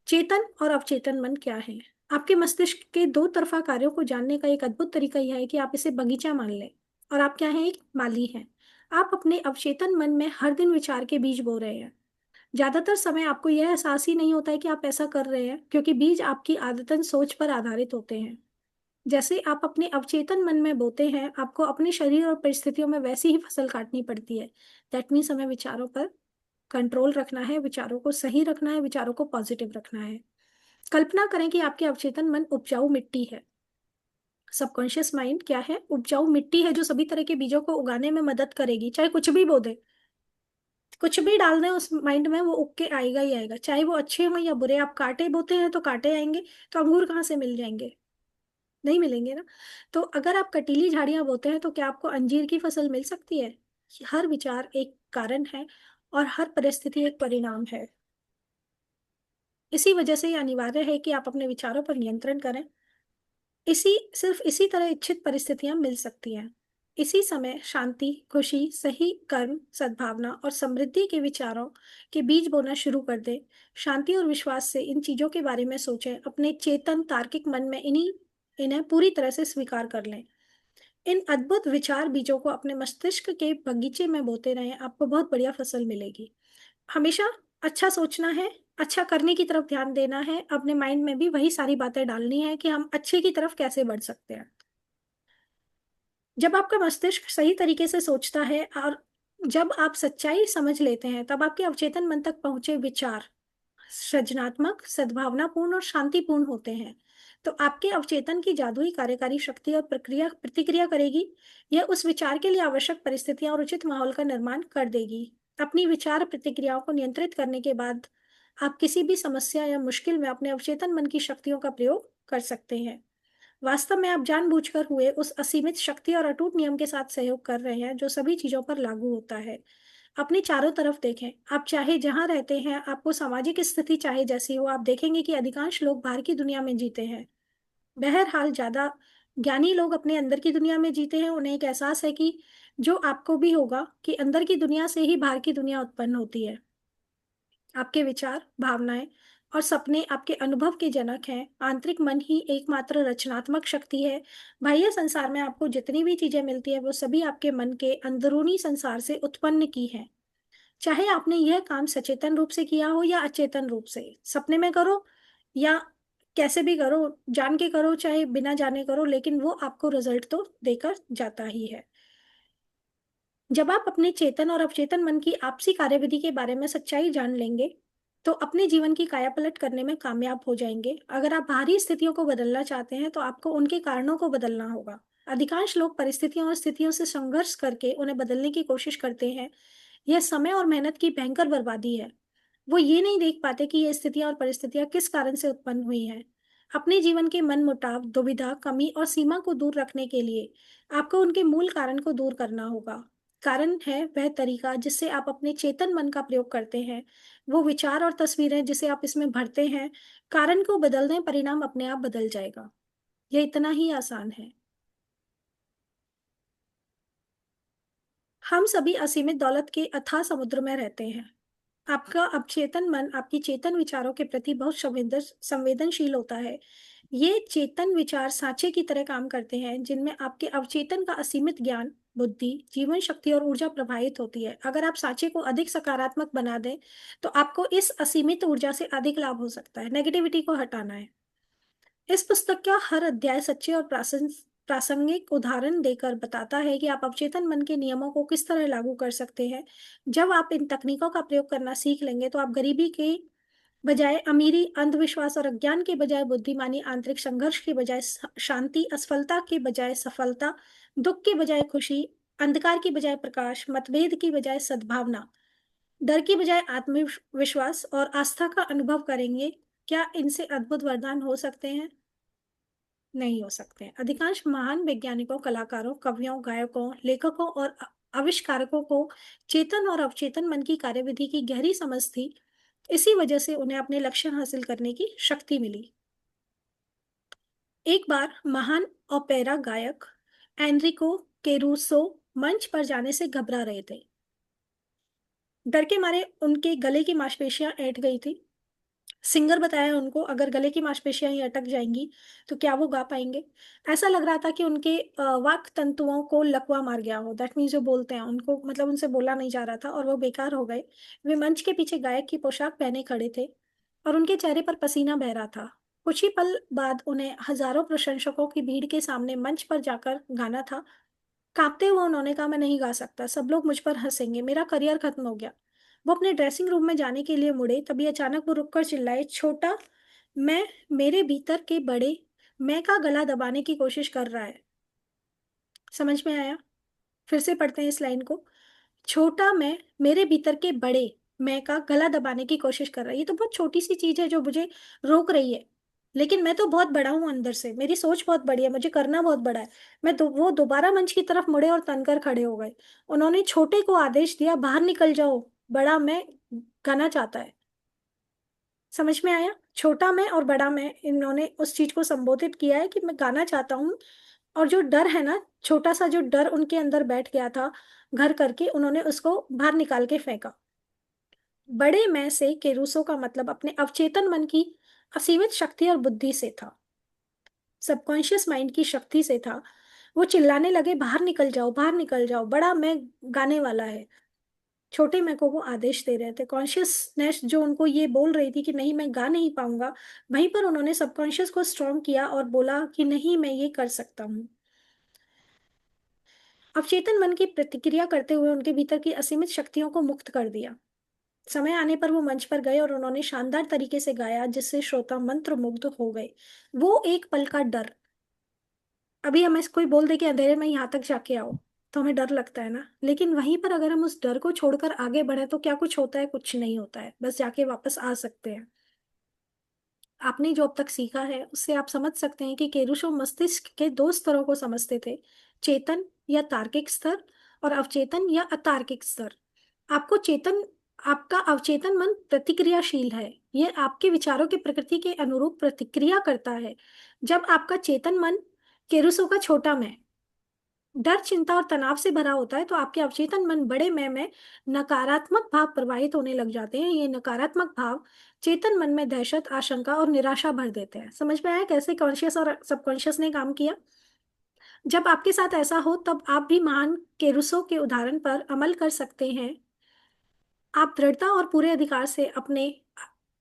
चेतन और अवचेतन मन क्या है? आपके मस्तिष्क के दो तरफा कार्यों को जानने का एक अद्भुत तरीका यह है कि आप इसे बगीचा मान लें और आप क्या हैं? एक माली हैं। आप अपने अवचेतन मन में हर दिन विचार के बीज बो रहे हैं। ज्यादातर समय आपको यह एहसास ही नहीं होता है कि आप ऐसा कर रहे हैं, क्योंकि बीज आपकी आदतन सोच पर आधारित होते हैं। जैसे आप अपने अवचेतन मन में बोते हैं, आपको अपने शरीर और परिस्थितियों में वैसी ही फसल काटनी पड़ती है। दैट मीन्स हमें विचारों पर कंट्रोल रखना है, विचारों को सही रखना है, विचारों को पॉजिटिव रखना है। कल्पना करें कि आपके अवचेतन मन उपजाऊ मिट्टी है। सबकॉन्शियस माइंड क्या है? उपजाऊ मिट्टी है जो सभी तरह के बीजों को उगाने में मदद करेगी। चाहे कुछ भी बो दे, कुछ भी डाल दें उस माइंड में, वो उग के आएगा ही आएगा, चाहे वो अच्छे हों या बुरे। आप कांटे बोते हैं तो कांटे आएंगे, तो अंगूर कहाँ से मिल जाएंगे? नहीं मिलेंगे ना। तो अगर आप कटीली झाड़ियां बोते हैं तो क्या आपको अंजीर की फसल मिल सकती है? हर विचार एक कारण है और हर परिस्थिति एक परिणाम है। इसी वजह से ये अनिवार्य है कि आप अपने विचारों पर नियंत्रण करें। सिर्फ इसी तरह इच्छित परिस्थितियां मिल सकती हैं। इसी समय शांति, खुशी, सही कर्म, सद्भावना और समृद्धि के विचारों के बीज बोना शुरू कर दें। शांति और विश्वास से इन चीजों के बारे में सोचें। अपने चेतन तार्किक मन में इन्हें पूरी तरह से स्वीकार कर लें। इन अद्भुत विचार बीजों को अपने मस्तिष्क के बगीचे में बोते रहें। आपको बहुत बढ़िया फसल मिलेगी। हमेशा अच्छा सोचना है, अच्छा करने की तरफ ध्यान देना है। अपने माइंड में भी वही सारी बातें डालनी है कि हम अच्छे की तरफ कैसे बढ़ सकते हैं। जब आपका मस्तिष्क सही तरीके से सोचता है और जब आप सच्चाई समझ लेते हैं, तब आपके अवचेतन मन तक पहुंचे विचार सृजनात्मक, सद्भावनापूर्ण और शांतिपूर्ण होते हैं। तो आपके अवचेतन की जादुई कार्यकारी शक्ति और प्रक्रिया प्रतिक्रिया करेगी। यह उस विचार के लिए आवश्यक परिस्थितियां और उचित माहौल का निर्माण कर देगी। अपनी विचार प्रतिक्रियाओं को नियंत्रित करने के बाद आप किसी भी समस्या या मुश्किल में अपने अवचेतन मन की शक्तियों का प्रयोग कर सकते हैं। वास्तव में आप जानबूझकर हुए उस असीमित शक्ति और अटूट नियम के साथ सहयोग कर रहे हैं जो सभी चीजों पर लागू होता है। अपनी चारों तरफ देखें। आप चाहे जहां रहते हैं, आपको सामाजिक स्थिति चाहे जैसी हो, आप देखेंगे कि अधिकांश लोग बाहर की दुनिया में जीते हैं। बहरहाल ज्यादा ज्ञानी लोग अपने अंदर की दुनिया में जीते हैं। उन्हें एक एहसास है कि जो आपको भी होगा कि अंदर की दुनिया से ही बाहर की दुनिया उत्पन्न होती है। आपके विचार, भावनाएं और सपने आपके अनुभव के जनक हैं। आंतरिक मन ही एकमात्र रचनात्मक शक्ति है। बाह्य संसार में आपको जितनी भी चीजें मिलती है वो सभी आपके मन के अंदरूनी संसार से उत्पन्न की हैं। चाहे आपने यह काम सचेतन रूप से किया हो या अचेतन रूप से, सपने में करो या कैसे भी करो, जान के करो चाहे बिना जाने करो, लेकिन वो आपको रिजल्ट तो देकर जाता ही है। जब आप अपने चेतन और अवचेतन मन की आपसी कार्यविधि के बारे में सच्चाई जान लेंगे तो अपने जीवन की कायापलट करने में कामयाब हो जाएंगे। अगर आप बाहरी स्थितियों को बदलना चाहते हैं तो आपको उनके कारणों को बदलना होगा। अधिकांश लोग परिस्थितियों और स्थितियों से संघर्ष करके उन्हें बदलने की कोशिश करते हैं। यह समय और मेहनत की भयंकर बर्बादी है। वो ये नहीं देख पाते कि ये स्थितियां और परिस्थितियां किस कारण से उत्पन्न हुई हैं। अपने जीवन के मन मुटाव, दुविधा, कमी और सीमा को दूर रखने के लिए आपको उनके मूल कारण को दूर करना होगा। कारण है वह तरीका जिससे आप अपने चेतन मन का प्रयोग करते हैं, वो विचार और तस्वीरें जिसे आप इसमें भरते हैं। कारण को बदल दें, परिणाम अपने आप बदल जाएगा। यह इतना ही आसान है। हम सभी असीमित दौलत के अथाह समुद्र में रहते हैं। आपका अवचेतन मन आपकी चेतन विचारों के प्रति बहुत संवेदनशील होता है। ये चेतन विचार सांचे की तरह काम करते हैं जिनमें आपके अवचेतन का असीमित ज्ञान, बुद्धि, जीवन शक्ति और ऊर्जा प्रवाहित होती है। अगर आप सांचे को अधिक सकारात्मक बना दें तो आपको इस असीमित ऊर्जा से अधिक लाभ हो सकता है। नेगेटिविटी को हटाना है। इस पुस्तक का हर अध्याय सच्चे और प्रासंगिक उदाहरण देकर बताता है कि आप अवचेतन मन के नियमों को किस तरह लागू कर सकते हैं। जब आप इन तकनीकों का प्रयोग करना सीख लेंगे तो आप गरीबी के बजाय अमीरी, अंधविश्वास और अज्ञान के बजाय बुद्धिमानी, आंतरिक संघर्ष के बजाय शांति, असफलता के बजाय सफलता, दुख के बजाय खुशी, अंधकार की बजाय प्रकाश, मतभेद की बजाय सद्भावना, डर की बजाय आत्मविश्वास और आस्था का अनुभव करेंगे। क्या इनसे अद्भुत वरदान हो सकते हैं? नहीं हो सकते। अधिकांश महान वैज्ञानिकों, कलाकारों, कवियों, गायकों, लेखकों और आविष्कारकों को चेतन और अवचेतन मन की कार्यविधि की गहरी समझ थी। इसी वजह से उन्हें अपने लक्ष्य हासिल करने की शक्ति मिली। एक बार महान ओपेरा गायक एनरिको केरूसो मंच पर जाने से घबरा रहे थे। डर के मारे उनके गले की मांसपेशियां ऐंठ गई थी। सिंगर बताया उनको अगर गले की मांसपेशियां ही अटक जाएंगी तो क्या वो गा पाएंगे। ऐसा लग रहा था कि उनके वाक तंतुओं को लकवा मार गया हो। दैट मीन्स जो बोलते हैं उनको मतलब उनसे बोला नहीं जा रहा था और वो बेकार हो गए। वे मंच के पीछे गायक की पोशाक पहने खड़े थे और उनके चेहरे पर पसीना बह रहा था। कुछ ही पल बाद उन्हें हजारों प्रशंसकों की भीड़ के सामने मंच पर जाकर गाना था। कांपते हुए उन्होंने कहा मैं नहीं गा सकता, सब लोग मुझ पर हंसेंगे, मेरा करियर खत्म हो गया। वो अपने ड्रेसिंग रूम में जाने के लिए मुड़े, तभी अचानक वो रुककर चिल्लाए, छोटा मैं मेरे भीतर के बड़े मैं का गला दबाने की कोशिश कर रहा है। समझ में आया? फिर से पढ़ते हैं इस लाइन को। छोटा मैं मेरे भीतर के बड़े मैं का गला दबाने की कोशिश कर रहा है। ये तो बहुत छोटी सी चीज है जो मुझे रोक रही है, लेकिन मैं तो बहुत बड़ा हूं अंदर से, मेरी सोच बहुत बड़ी है, मुझे करना बहुत बड़ा है। वो दोबारा मंच की तरफ मुड़े और तनकर खड़े हो गए। उन्होंने छोटे को आदेश दिया, बाहर निकल जाओ, बड़ा मैं गाना चाहता है। समझ में आया? छोटा मैं और बड़ा मैं, इन्होंने उस चीज को संबोधित किया है कि मैं गाना चाहता हूँ। और जो डर है ना, छोटा सा जो डर उनके अंदर बैठ गया था घर करके, उन्होंने उसको बाहर निकाल के फेंका। बड़े मैं से केरूसो का मतलब अपने अवचेतन मन की असीमित शक्ति और बुद्धि से था, सबकॉन्शियस माइंड की शक्ति से था। वो चिल्लाने लगे, बाहर निकल जाओ, बाहर निकल जाओ, बड़ा मैं गाने वाला है। छोटे मैं को वो आदेश दे रहे थे। कॉन्शियसनेस जो उनको ये बोल रही थी कि नहीं मैं गा नहीं पाऊंगा, वहीं पर उन्होंने सबकॉन्शियस को स्ट्रॉन्ग किया और बोला कि नहीं मैं ये कर सकता हूँ। अवचेतन मन की प्रतिक्रिया करते हुए उनके भीतर की असीमित शक्तियों को मुक्त कर दिया। समय आने पर वो मंच पर गए और उन्होंने शानदार तरीके से गाया जिससे श्रोता मंत्र मुग्ध हो गए। वो एक पल का डर, अभी हमें कोई बोल दे कि अंधेरे में यहाँ तक जाके आओ तो हमें डर लगता है ना, लेकिन वहीं पर अगर हम उस डर को छोड़कर आगे बढ़े तो क्या कुछ होता है? कुछ नहीं होता है, बस जाके वापस आ सकते हैं। आपने जो अब तक सीखा है उससे आप समझ सकते हैं कि केरुशो मस्तिष्क के दो स्तरों को समझते थे, चेतन या तार्किक स्तर और अवचेतन या अतार्किक स्तर। आपको चेतन आपका अवचेतन मन प्रतिक्रियाशील है, यह आपके विचारों की प्रकृति के अनुरूप प्रतिक्रिया करता है। जब आपका चेतन मन, केरुसो का छोटा मैं, डर चिंता और तनाव से भरा होता है तो आपके अवचेतन मन बड़े मैं में नकारात्मक भाव प्रवाहित होने लग जाते हैं। ये नकारात्मक भाव चेतन मन में दहशत, आशंका और निराशा भर देते हैं। समझ में आया कैसे कॉन्शियस और सबकॉन्शियस ने काम किया? जब आपके साथ ऐसा हो तब आप भी महान केरुसो के उदाहरण पर अमल कर सकते हैं। आप दृढ़ता और पूरे अधिकार से अपने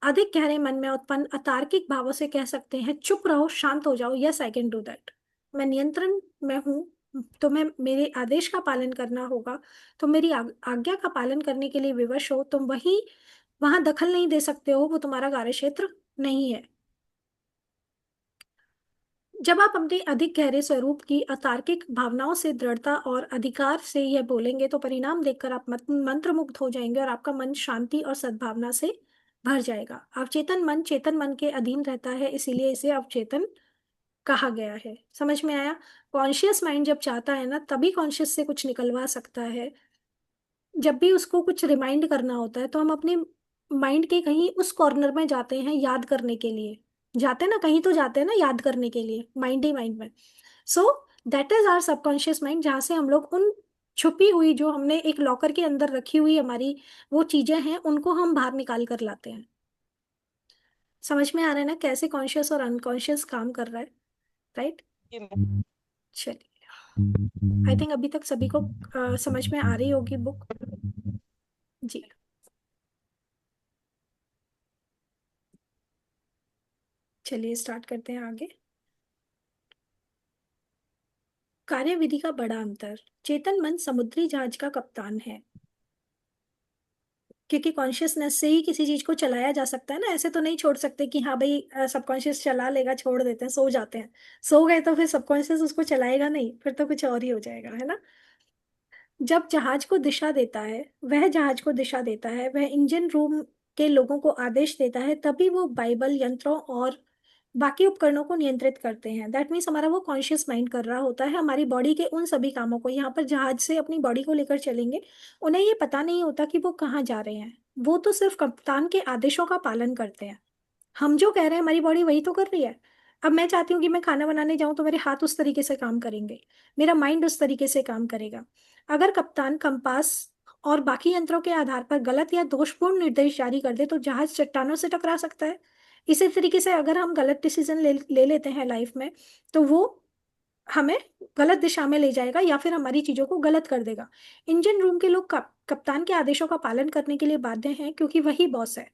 अधिक गहरे मन में उत्पन्न अतार्किक भावों से कह सकते हैं, चुप रहो, शांत हो जाओ, yes I can do that. मैं नियंत्रण में हूँ, तो मैं मेरे आदेश का पालन करना होगा, तो मेरी आज्ञा का पालन करने के लिए विवश हो। तुम वही वहां दखल नहीं दे सकते हो, वो तुम्हारा कार्य क्षेत्र नहीं है। जब आप अपने अधिक गहरे स्वरूप की अतार्किक भावनाओं से दृढ़ता और अधिकार से यह बोलेंगे तो परिणाम देखकर आप मंत्रमुग्ध हो जाएंगे और आपका मन शांति और सद्भावना से भर जाएगा। अवचेतन मन चेतन मन के अधीन रहता है, इसीलिए इसे अवचेतन कहा गया है। समझ में आया? कॉन्शियस माइंड जब चाहता है ना तभी कॉन्शियस से कुछ निकलवा सकता है। जब भी उसको कुछ रिमाइंड करना होता है तो हम अपने माइंड के कहीं उस कॉर्नर में जाते हैं याद करने के लिए। जाते हैं ना, कहीं तो जाते हैं ना याद करने के लिए, माइंड ही माइंड में। So that is our subconscious mind, जहाँ से हम लोग उन छुपी हुई जो हमने एक लॉकर के अंदर रखी हुई हमारी वो चीजें हैं उनको हम बाहर निकाल कर लाते हैं। समझ में आ रहा है ना कैसे कॉन्शियस और अनकॉन्शियस काम कर रहा है? राइट? ये मैं- चलिए, आई थिंक अभी तक सभी को समझ में आ रही होगी बुक। जी, चलिए स्टार्ट करते हैं आगे। कार्यविधि का बड़ा अंतर। चेतन मन समुद्री जहाज का कप्तान है, क्योंकि कॉन्शियसनेस से ही किसी चीज को चलाया जा सकता है ना। ऐसे तो नहीं छोड़ सकते कि हाँ भाई सबकॉन्शियस चला लेगा, छोड़ देते हैं, सो जाते हैं। सो गए तो फिर सबकॉन्शियस उसको चलाएगा नहीं, फिर तो कुछ और ही हो जाएगा, है ना। जब जहाज को दिशा देता है, वह जहाज को दिशा देता है, वह इंजन रूम के लोगों को आदेश देता है, तभी वो बाइबल यंत्रों और बाकी उपकरणों को नियंत्रित करते हैं। दैट मीन्स हमारा वो कॉन्शियस माइंड कर रहा होता है हमारी बॉडी के उन सभी कामों को। यहाँ पर जहाज से अपनी बॉडी को लेकर चलेंगे, उन्हें ये पता नहीं होता कि वो कहाँ जा रहे हैं, वो तो सिर्फ कप्तान के आदेशों का पालन करते हैं। हम जो कह रहे हैं हमारी बॉडी वही तो कर रही है। अब मैं चाहती हूँ कि मैं खाना बनाने जाऊं तो मेरे हाथ उस तरीके से काम करेंगे, मेरा माइंड उस तरीके से काम करेगा। अगर कप्तान कंपास और बाकी यंत्रों के आधार पर गलत या दोषपूर्ण निर्देश जारी कर दे तो जहाज चट्टानों से टकरा सकता है। इसी तरीके से अगर हम गलत डिसीजन ले लेते हैं लाइफ में, तो वो हमें गलत दिशा में ले जाएगा या फिर हमारी चीजों को गलत कर देगा। इंजन रूम के लोग कप्तान के आदेशों का पालन करने के लिए बाध्य हैं, क्योंकि वही बॉस है,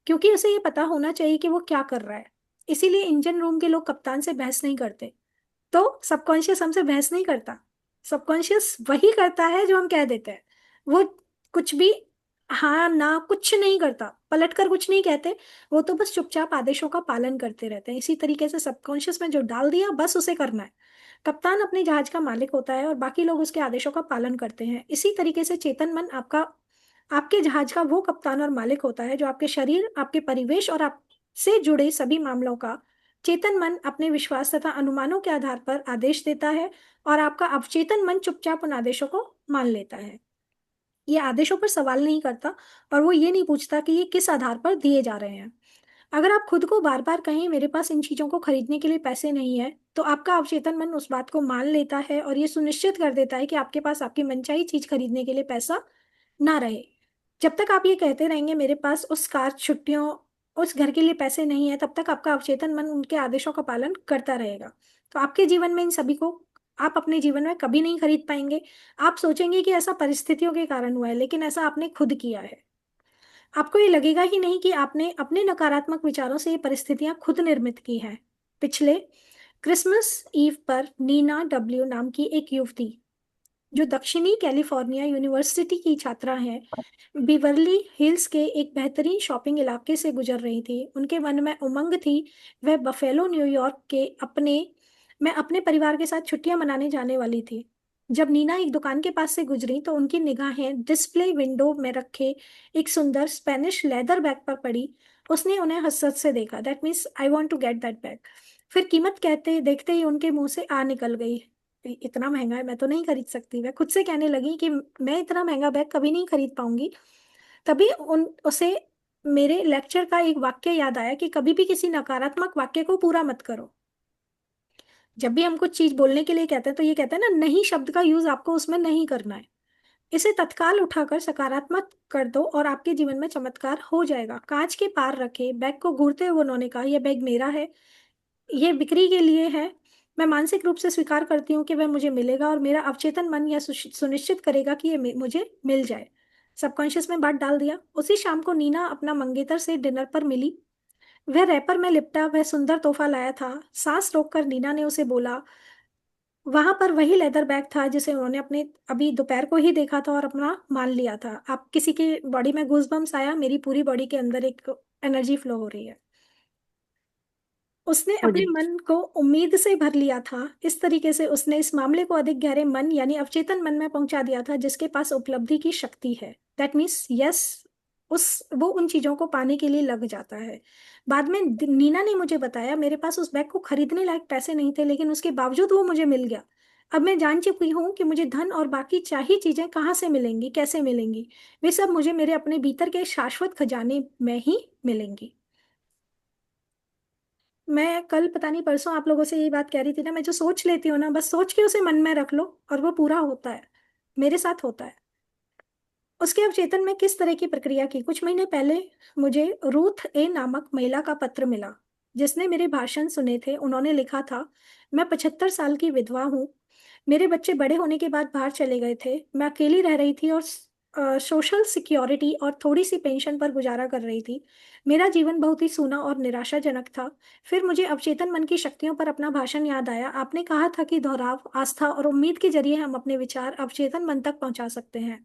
क्योंकि उसे ये पता होना चाहिए कि वो क्या कर रहा है। इसीलिए इंजन रूम के लोग कप्तान से बहस नहीं करते। तो सबकॉन्शियस हमसे बहस नहीं करता, सबकॉन्शियस वही करता है जो हम कह देते हैं। वो कुछ भी हाँ ना कुछ नहीं करता, पलट कर कुछ नहीं कहते। वो तो बस चुपचाप आदेशों का पालन करते रहते हैं। इसी तरीके से सबकॉन्शियस में जो डाल दिया बस उसे करना है। कप्तान अपने जहाज का मालिक होता है और बाकी लोग उसके आदेशों का पालन करते हैं। इसी तरीके से चेतन मन आपके जहाज का वो कप्तान और मालिक होता है जो आपके शरीर, आपके परिवेश और आपसे जुड़े सभी मामलों का चेतन मन अपने विश्वास तथा अनुमानों के आधार पर आदेश देता है, और आपका अवचेतन मन चुपचाप उन आदेशों को मान लेता है। ये आदेशों पर सवाल नहीं करता, और वो ये नहीं पूछता कि ये किस आधार पर दिए जा रहे हैं। अगर आप खुद को बार बार कहें मेरे पास इन चीजों को खरीदने के लिए पैसे नहीं है, तो आपका अवचेतन मन उस बात को मान लेता है और ये सुनिश्चित कर देता है कि आपके पास आपकी मनचाही चीज खरीदने के लिए पैसा ना रहे। जब तक आप ये कहते रहेंगे मेरे पास उस कार, छुट्टियों, उस घर के लिए पैसे नहीं है, तब तक आपका अवचेतन मन उनके आदेशों का पालन करता रहेगा। तो आपके जीवन में इन सभी को आप अपने जीवन में कभी नहीं खरीद पाएंगे। आप सोचेंगे कि ऐसा परिस्थितियों के कारण हुआ है, लेकिन ऐसा आपने खुद किया है। आपको ये लगेगा ही नहीं कि आपने अपने नकारात्मक विचारों से ये परिस्थितियां खुद निर्मित की हैं। पिछले क्रिसमस ईव पर नीना डब्ल्यू नाम की एक युवती, जो दक्षिणी कैलिफोर्निया यूनिवर्सिटी की छात्रा है, बिवर्ली हिल्स के एक बेहतरीन शॉपिंग इलाके से गुजर रही थी। उनके मन में उमंग थी। वह बफेलो न्यूयॉर्क के अपने परिवार के साथ छुट्टियां मनाने जाने वाली थी। जब नीना एक दुकान के पास से गुजरी तो उनकी निगाहें डिस्प्ले विंडो में रखे एक सुंदर स्पेनिश लेदर बैग पर पड़ी। उसने उन्हें हसरत से देखा। That means I want to get that bag. फिर कीमत कहते देखते ही उनके मुंह से आ निकल गई, इतना महंगा है, मैं तो नहीं खरीद सकती। वह खुद से कहने लगी कि मैं इतना महंगा बैग कभी नहीं खरीद पाऊंगी। तभी उन उसे मेरे लेक्चर का एक वाक्य याद आया कि कभी भी किसी नकारात्मक वाक्य को पूरा मत करो। जब भी हम कुछ चीज बोलने के लिए कहते हैं तो ये कहते हैं ना, नहीं शब्द का यूज आपको उसमें नहीं करना है। इसे तत्काल उठाकर सकारात्मक कर दो और आपके जीवन में चमत्कार हो जाएगा। कांच के पार रखे बैग को घूरते हुए उन्होंने कहा, यह बैग मेरा है, ये बिक्री के लिए है। मैं मानसिक रूप से स्वीकार करती हूँ कि वह मुझे मिलेगा, और मेरा अवचेतन मन यह सुनिश्चित करेगा कि ये मुझे मिल जाए। सबकॉन्शियस में बात डाल दिया। उसी शाम को नीना अपना मंगेतर से डिनर पर मिली। वह रैपर में लिपटा वह सुंदर तोहफा लाया था। सांस रोककर नीना ने उसे बोला, वहां पर वही लेदर बैग था जिसे उन्होंने अपने अभी दोपहर को ही देखा था और अपना मान लिया था। आप किसी के बॉडी में गूजबम्स आया, मेरी पूरी बॉडी के अंदर एक एनर्जी फ्लो हो रही है। उसने अपने मुझे मन को उम्मीद से भर लिया था। इस तरीके से उसने इस मामले को अधिक गहरे मन यानी अवचेतन मन में पहुंचा दिया था, जिसके पास उपलब्धि की शक्ति है। दैट मीन्स यस, उस वो उन चीजों को पाने के लिए लग जाता है। बाद में नीना ने मुझे बताया, मेरे पास उस बैग को खरीदने लायक पैसे नहीं थे, लेकिन उसके बावजूद वो मुझे मिल गया। अब मैं जान चुकी हूँ कि मुझे धन और बाकी चाहिए चीजें कहाँ से मिलेंगी, कैसे मिलेंगी। वे सब मुझे मेरे अपने भीतर के शाश्वत खजाने में ही मिलेंगी। मैं कल पता नहीं परसों आप लोगों से यही बात कह रही थी ना, मैं जो सोच लेती हूँ ना, बस सोच के उसे मन में रख लो और वो पूरा होता है। मेरे साथ होता है। उसके अवचेतन में किस तरह की प्रक्रिया की? कुछ महीने पहले मुझे रूथ ए नामक महिला का पत्र मिला, जिसने मेरे भाषण सुने थे। उन्होंने लिखा था, मैं 75 साल की विधवा हूँ। मेरे बच्चे बड़े होने के बाद बाहर चले गए थे। मैं अकेली रह रही थी और सोशल सिक्योरिटी और थोड़ी सी पेंशन पर गुजारा कर रही थी। मेरा जीवन बहुत ही सूना और निराशाजनक था। फिर मुझे अवचेतन मन की शक्तियों पर अपना भाषण याद आया। आपने कहा था कि दोहराव, आस्था और उम्मीद के जरिए हम अपने विचार अवचेतन मन तक पहुंचा सकते हैं।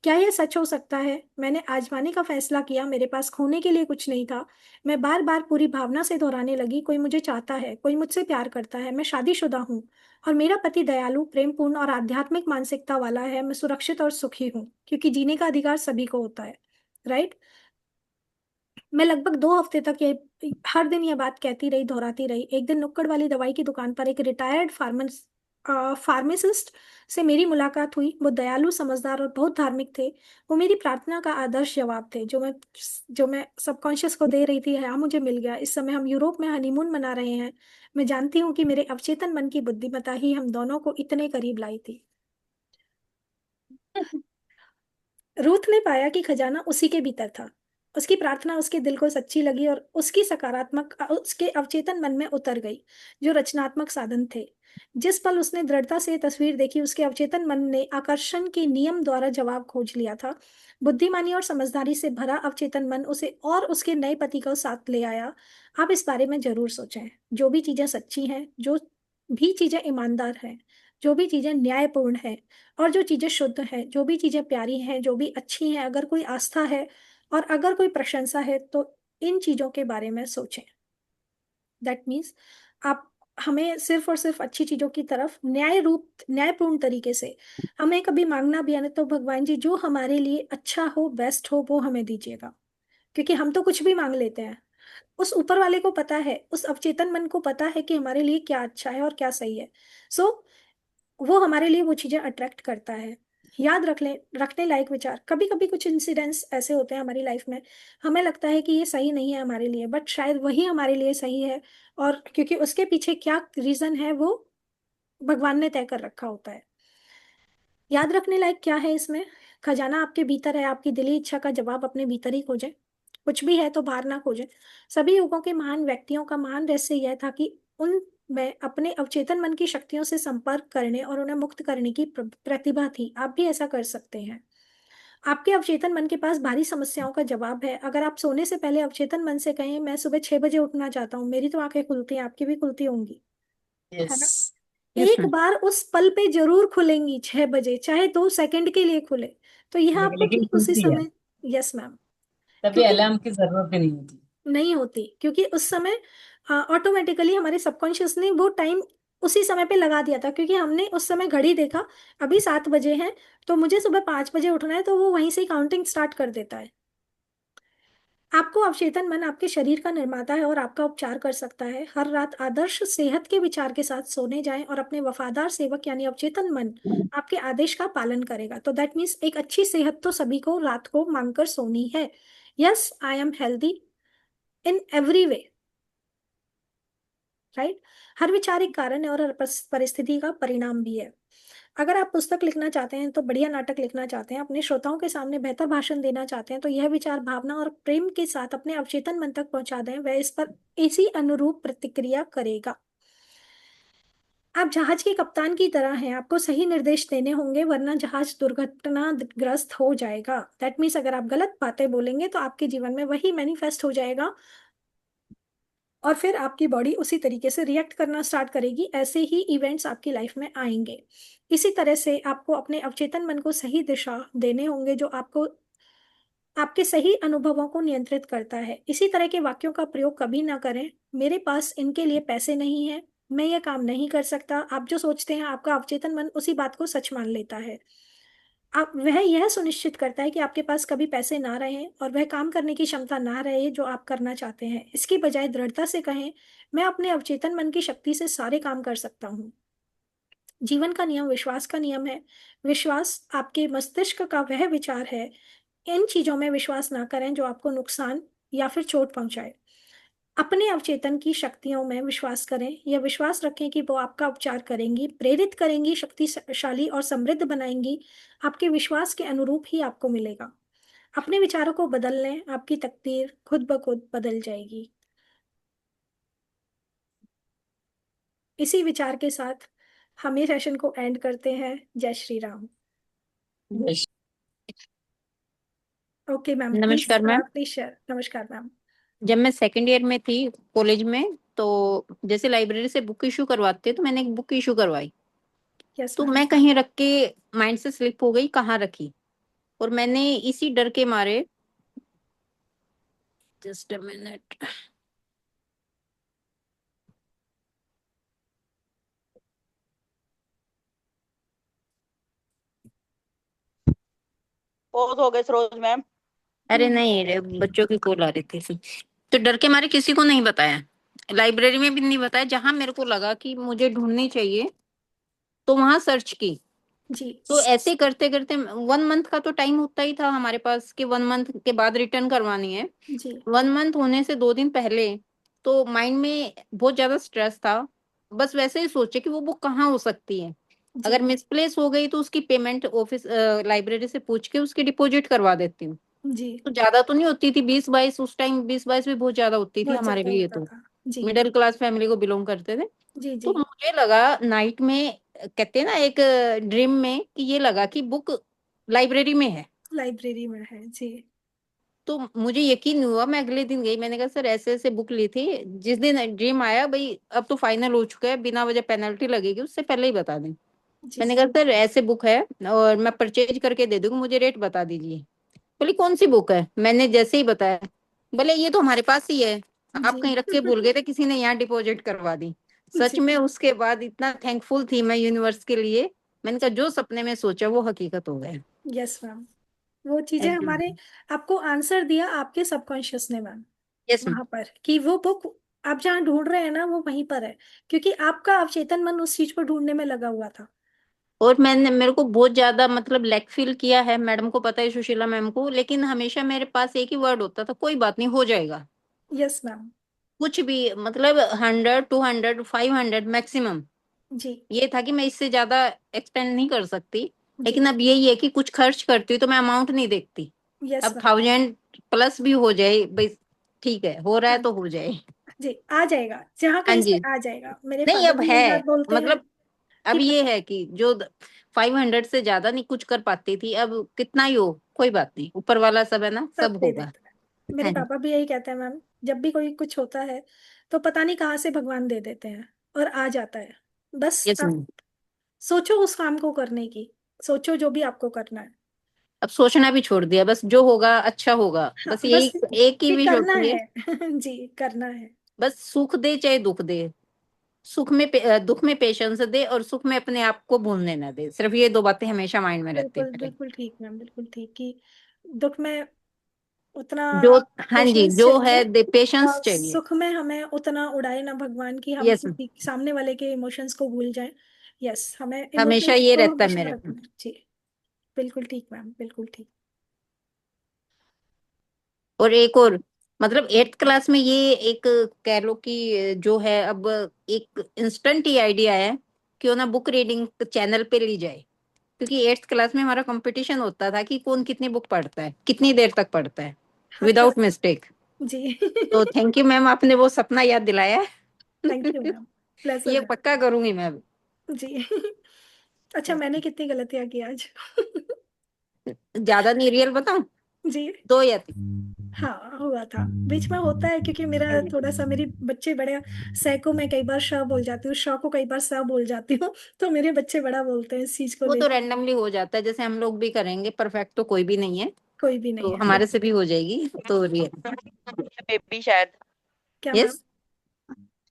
क्या यह सच हो सकता है? मैंने आजमाने का फैसला किया। मेरे पास खोने के लिए कुछ नहीं था। मैं बार बार पूरी भावना से दोहराने लगी, कोई मुझे चाहता है, कोई मुझसे प्यार करता है, मैं शादीशुदा हूँ और मेरा पति दयालु, प्रेमपूर्ण और आध्यात्मिक मानसिकता वाला है। मैं सुरक्षित और सुखी हूँ, क्योंकि जीने का अधिकार सभी को होता है। राइट। मैं लगभग 2 हफ्ते तक ये हर दिन ये बात कहती रही, दोहराती रही। एक दिन नुक्कड़ वाली दवाई की दुकान पर एक रिटायर्ड फार्मासिस्ट से मेरी मुलाकात हुई। वो दयालु, समझदार और बहुत धार्मिक थे। वो मेरी प्रार्थना का आदर्श जवाब थे, जो मैं सबकॉन्शियस को दे रही थी। हाँ, मुझे मिल गया। इस समय हम यूरोप में हनीमून मना रहे हैं। मैं जानती हूँ कि मेरे अवचेतन मन की बुद्धिमत्ता ही हम दोनों को इतने करीब लाई थी। रूथ ने पाया कि खजाना उसी के भीतर था। उसकी प्रार्थना उसके दिल को सच्ची लगी और उसके अवचेतन मन में उतर गई, जो रचनात्मक साधन थे। जिस पल उसने दृढ़ता से तस्वीर देखी, उसके अवचेतन मन ने आकर्षण के नियम द्वारा जवाब खोज लिया था। बुद्धिमानी और समझदारी से भरा अवचेतन मन उसे और उसके नए पति को साथ ले आया। आप इस बारे में जरूर सोचें। जो भी चीजें सच्ची हैं, जो भी चीजें ईमानदार हैं, जो भी चीजें न्यायपूर्ण है, और जो चीजें शुद्ध हैं, जो भी चीजें प्यारी हैं, जो भी अच्छी हैं, अगर कोई आस्था है और अगर कोई प्रशंसा है, तो इन चीजों के बारे में सोचें। दैट मीन्स आप हमें सिर्फ और सिर्फ अच्छी चीजों की तरफ न्यायपूर्ण तरीके से हमें कभी मांगना भी है ना, तो भगवान जी जो हमारे लिए अच्छा हो, बेस्ट हो, वो हमें दीजिएगा। क्योंकि हम तो कुछ भी मांग लेते हैं। उस ऊपर वाले को पता है, उस अवचेतन मन को पता है कि हमारे लिए क्या अच्छा है और क्या सही है। सो वो हमारे लिए वो चीजें अट्रैक्ट करता है। याद रखने लायक विचार। कभी कभी कुछ इंसिडेंट्स ऐसे होते हैं हमारी लाइफ में, हमें लगता है कि ये सही नहीं है हमारे लिए, बट शायद वही हमारे लिए सही है। और क्योंकि उसके पीछे क्या रीजन है, वो भगवान ने तय कर रखा होता है। याद रखने लायक क्या है इसमें? खजाना आपके भीतर है। आपकी दिली इच्छा का जवाब अपने भीतर ही खोजें। कुछ भी है तो बाहर ना खोजें। सभी युगों के महान व्यक्तियों का महान रहस्य यह था कि उनमें अपने अवचेतन मन की शक्तियों से संपर्क करने और उन्हें मुक्त करने की प्रतिभा थी। आप भी ऐसा कर सकते हैं। आपके अवचेतन मन के पास भारी समस्याओं का जवाब है। अगर आप सोने से पहले अवचेतन मन से कहें, मैं सुबह 6 बजे उठना चाहता हूँ, मेरी तो आंखें खुलती हैं, आपकी भी खुलती होंगी, है यस। ना? यस एक मैम। बार उस पल पे जरूर खुलेंगी 6 बजे, चाहे 2 सेकंड के लिए खुले। तो यह आपको लेकिन ठीक उसी खुलती है, समय। Yes ma'am. तभी क्योंकि अलार्म की जरूरत भी नहीं होती। नहीं होती, क्योंकि उस समय ऑटोमेटिकली हमारे सबकॉन्शियस ने वो टाइम उसी समय पे लगा दिया था, क्योंकि हमने उस समय घड़ी देखा, अभी 7 बजे है, तो मुझे सुबह 5 बजे उठना है, तो वो वहीं से काउंटिंग स्टार्ट कर देता है। आपको अवचेतन मन आपके शरीर का निर्माता है और आपका उपचार कर सकता है। हर रात आदर्श सेहत के विचार के साथ सोने जाएं और अपने वफादार सेवक यानी अवचेतन मन आपके आदेश का पालन करेगा। तो दैट मीन्स एक अच्छी सेहत तो सभी को रात को मांगकर सोनी है। Yes, I am healthy in every way, right. हर विचार एक कारण है और हर परिस्थिति का परिणाम भी है। अगर आप पुस्तक लिखना चाहते हैं, तो बढ़िया नाटक लिखना चाहते हैं, अपने श्रोताओं के सामने बेहतर भाषण देना चाहते हैं, तो यह विचार भावना और प्रेम के साथ अपने अवचेतन मन तक पहुंचा दें, वह इस पर इसी अनुरूप प्रतिक्रिया करेगा। आप जहाज के कप्तान की तरह हैं। आपको सही निर्देश देने होंगे, वरना जहाज दुर्घटनाग्रस्त हो जाएगा। दैट मीन्स अगर आप गलत बातें बोलेंगे, तो आपके जीवन में वही मैनिफेस्ट हो जाएगा और फिर आपकी बॉडी उसी तरीके से रिएक्ट करना स्टार्ट करेगी। ऐसे ही इवेंट्स आपकी लाइफ में आएंगे। इसी तरह से आपको अपने अवचेतन मन को सही दिशा देने होंगे, जो आपको आपके सही अनुभवों को नियंत्रित करता है। इसी तरह के वाक्यों का प्रयोग कभी ना करें। मेरे पास इनके लिए पैसे नहीं है, मैं यह काम नहीं कर सकता। आप जो सोचते हैं, आपका अवचेतन मन उसी बात को सच मान लेता है। आप वह यह सुनिश्चित करता है कि आपके पास कभी पैसे ना रहें और वह काम करने की क्षमता ना रहे जो आप करना चाहते हैं। इसकी बजाय दृढ़ता से कहें, मैं अपने अवचेतन मन की शक्ति से सारे काम कर सकता हूँ। जीवन का नियम विश्वास का नियम है। विश्वास आपके मस्तिष्क का वह विचार है। इन चीजों में विश्वास ना करें जो आपको नुकसान या फिर चोट पहुंचाए। अपने अवचेतन की शक्तियों में विश्वास करें। यह विश्वास रखें कि वो आपका उपचार करेंगी, प्रेरित करेंगी, शक्तिशाली और समृद्ध बनाएंगी। आपके विश्वास के अनुरूप ही आपको मिलेगा। अपने विचारों को बदल लें, आपकी तकदीर खुद ब खुद बदल जाएगी। इसी विचार के साथ हम ये सेशन को एंड करते हैं। जय Shri Ram. Yes. Okay ma'am, please नमस्कार मैम। Please share. नमस्कार मैम। जब मैं सेकंड ईयर में थी कॉलेज में, तो जैसे लाइब्रेरी से बुक इशू करवाते हैं, तो मैंने एक बुक इशू करवाई। यस तो मैम। मैं कहीं रख के माइंड से स्लिप हो गई, कहाँ रखी। और मैंने इसी डर के मारे, जस्ट अ मिनट, पॉज हो गए सरोज मैम। अरे नहीं रे, बच्चों की कॉल आ रही थी, तो डर के मारे किसी को नहीं बताया, लाइब्रेरी में भी नहीं बताया। जहां मेरे को लगा कि मुझे ढूंढनी चाहिए, तो वहां सर्च की। जी तो ऐसे करते करते 1 मंथ का तो टाइम होता ही था हमारे पास कि 1 मंथ के बाद रिटर्न करवानी है। जी 1 मंथ होने से 2 दिन पहले तो माइंड में बहुत ज्यादा स्ट्रेस था। बस वैसे ही सोचे कि वो बुक कहाँ हो सकती है। जी अगर मिसप्लेस हो गई तो उसकी पेमेंट ऑफिस लाइब्रेरी से पूछ के उसकी डिपॉजिट करवा देती हूँ। जी। तो ज्यादा तो नहीं होती थी 20-22, उस टाइम 20-22 भी बहुत ज्यादा होती थी बहुत हमारे ज्यादा लिए होता तो। था। जी मिडिल क्लास फैमिली को बिलोंग करते थे। जी तो जी। मुझे लगा नाइट में, कहते हैं ना एक ड्रीम में, कि ये लगा कि बुक लाइब्रेरी में है। लाइब्रेरी में है जी। तो मुझे यकीन हुआ, मैं अगले दिन गई, मैंने कहा सर ऐसे ऐसे बुक ली थी। जिस दिन ड्रीम आया, भाई अब तो फाइनल हो चुका है, बिना वजह पेनल्टी लगेगी, उससे पहले ही बता दें। जी मैंने कहा सर ऐसे बुक है और मैं परचेज करके दे दूंगी, मुझे रेट बता दीजिए। बोली कौन सी बुक है? मैंने जैसे ही बताया, बोले ये तो हमारे पास ही है, आप जी कहीं रख के भूल गए थे, किसी ने यहाँ डिपॉजिट करवा दी। सच जी। में उसके बाद इतना थैंकफुल थी मैं यूनिवर्स के लिए। मैंने कहा जो सपने में सोचा वो हकीकत हो गया। Yes ma'am. वो चीजें थैंक यू। हमारे आपको आंसर दिया आपके सबकॉन्शियस ने मैम। यस। वहां पर कि वो बुक आप जहाँ ढूंढ रहे हैं ना वो वहीं पर है, क्योंकि आपका अवचेतन मन उस चीज को ढूंढने में लगा हुआ था। और मैंने, मेरे को बहुत ज्यादा मतलब लैक फील किया है, मैडम को पता है, सुशीला मैम को, लेकिन हमेशा मेरे पास एक ही वर्ड होता था, कोई बात नहीं हो जाएगा। Yes ma'am. कुछ भी मतलब 100, 200, 500 मैक्सिमम। जी ये था कि मैं इससे ज्यादा एक्सपेंड नहीं कर सकती। जी। लेकिन अब यही है कि कुछ खर्च करती हूँ तो मैं अमाउंट नहीं देखती। यस अब मैम। 1000 प्लस भी हो जाए भाई, ठीक है, हो रहा है हाँ तो हो जाए। जी, आ जाएगा जहाँ हाँ कहीं से जी। आ जाएगा। मेरे नहीं फादर अब भी है, यही बात बोलते हैं मतलब कि अब ये है कि जो 500 से ज्यादा नहीं कुछ कर पाती थी, अब कितना ही हो कोई बात नहीं, ऊपर वाला सब है ना, सब सब दे होगा। देता है। मेरे हाँ जी। पापा भी यही कहते हैं मैम, जब भी कोई कुछ होता है तो पता नहीं कहाँ से भगवान दे देते हैं और आ जाता है। बस यस आप मैम। सोचो उस काम को करने की, सोचो जो भी आपको करना है। अब सोचना भी छोड़ दिया, बस जो होगा अच्छा होगा, हाँ बस बस यही एक ही ये विश करना होती है। है। जी करना है। बस सुख दे चाहे दुख दे, दुख में पेशेंस दे और सुख में अपने आप को भूलने ना दे, सिर्फ ये 2 बातें हमेशा माइंड में रहती है बिल्कुल मेरे। बिल्कुल ठीक मैम, बिल्कुल ठीक कि दुख में उतना जो, हाँ जी, पेशेंस जो चाहिए, है पेशेंस और चाहिए। सुख में हमें उतना उड़ाए ना भगवान की हम यस, किसी सामने वाले के इमोशंस को भूल जाएं। यस, हमें हमेशा इमोशंस ये को रहता है हमेशा मेरे को। रखना है। जी बिल्कुल ठीक मैम, बिल्कुल ठीक। और एक और, मतलब 8th क्लास में ये एक, कह लो कि जो है अब एक इंस्टेंट ही आइडिया है, क्यों ना बुक रीडिंग चैनल पे ली जाए। क्योंकि 8th क्लास में हमारा कंपटीशन होता था कि कौन कितनी बुक पढ़ता है, कितनी देर तक पढ़ता है, हाँ विदाउट मिस्टेक। जी। तो थैंक यू मैम, आपने वो सपना याद दिलाया थैंक यू है। मैम, प्लेजर ये है। पक्का करूंगी मैं अब। जी। अच्छा मैंने कितनी गलतियां की आज। ज्यादा नहीं, रियल बताऊं, जी 2 या 3। हाँ हुआ था, बीच में होता है, क्योंकि मेरा थोड़ा सा मेरी बच्चे बड़े सह को मैं कई बार श बोल जाती हूँ, श को कई बार स बोल जाती हूँ। तो मेरे बच्चे बड़ा बोलते हैं इस चीज को वो तो लेकर। रैंडमली हो जाता है, जैसे हम लोग भी करेंगे, परफेक्ट तो कोई भी नहीं है। कोई भी नहीं तो है हमारे से भी हो जाएगी, तो रियल। बेबी शायद क्या मैम? यस।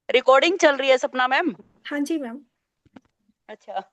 रिकॉर्डिंग चल रही है सपना मैम। हाँ जी मैम। अच्छा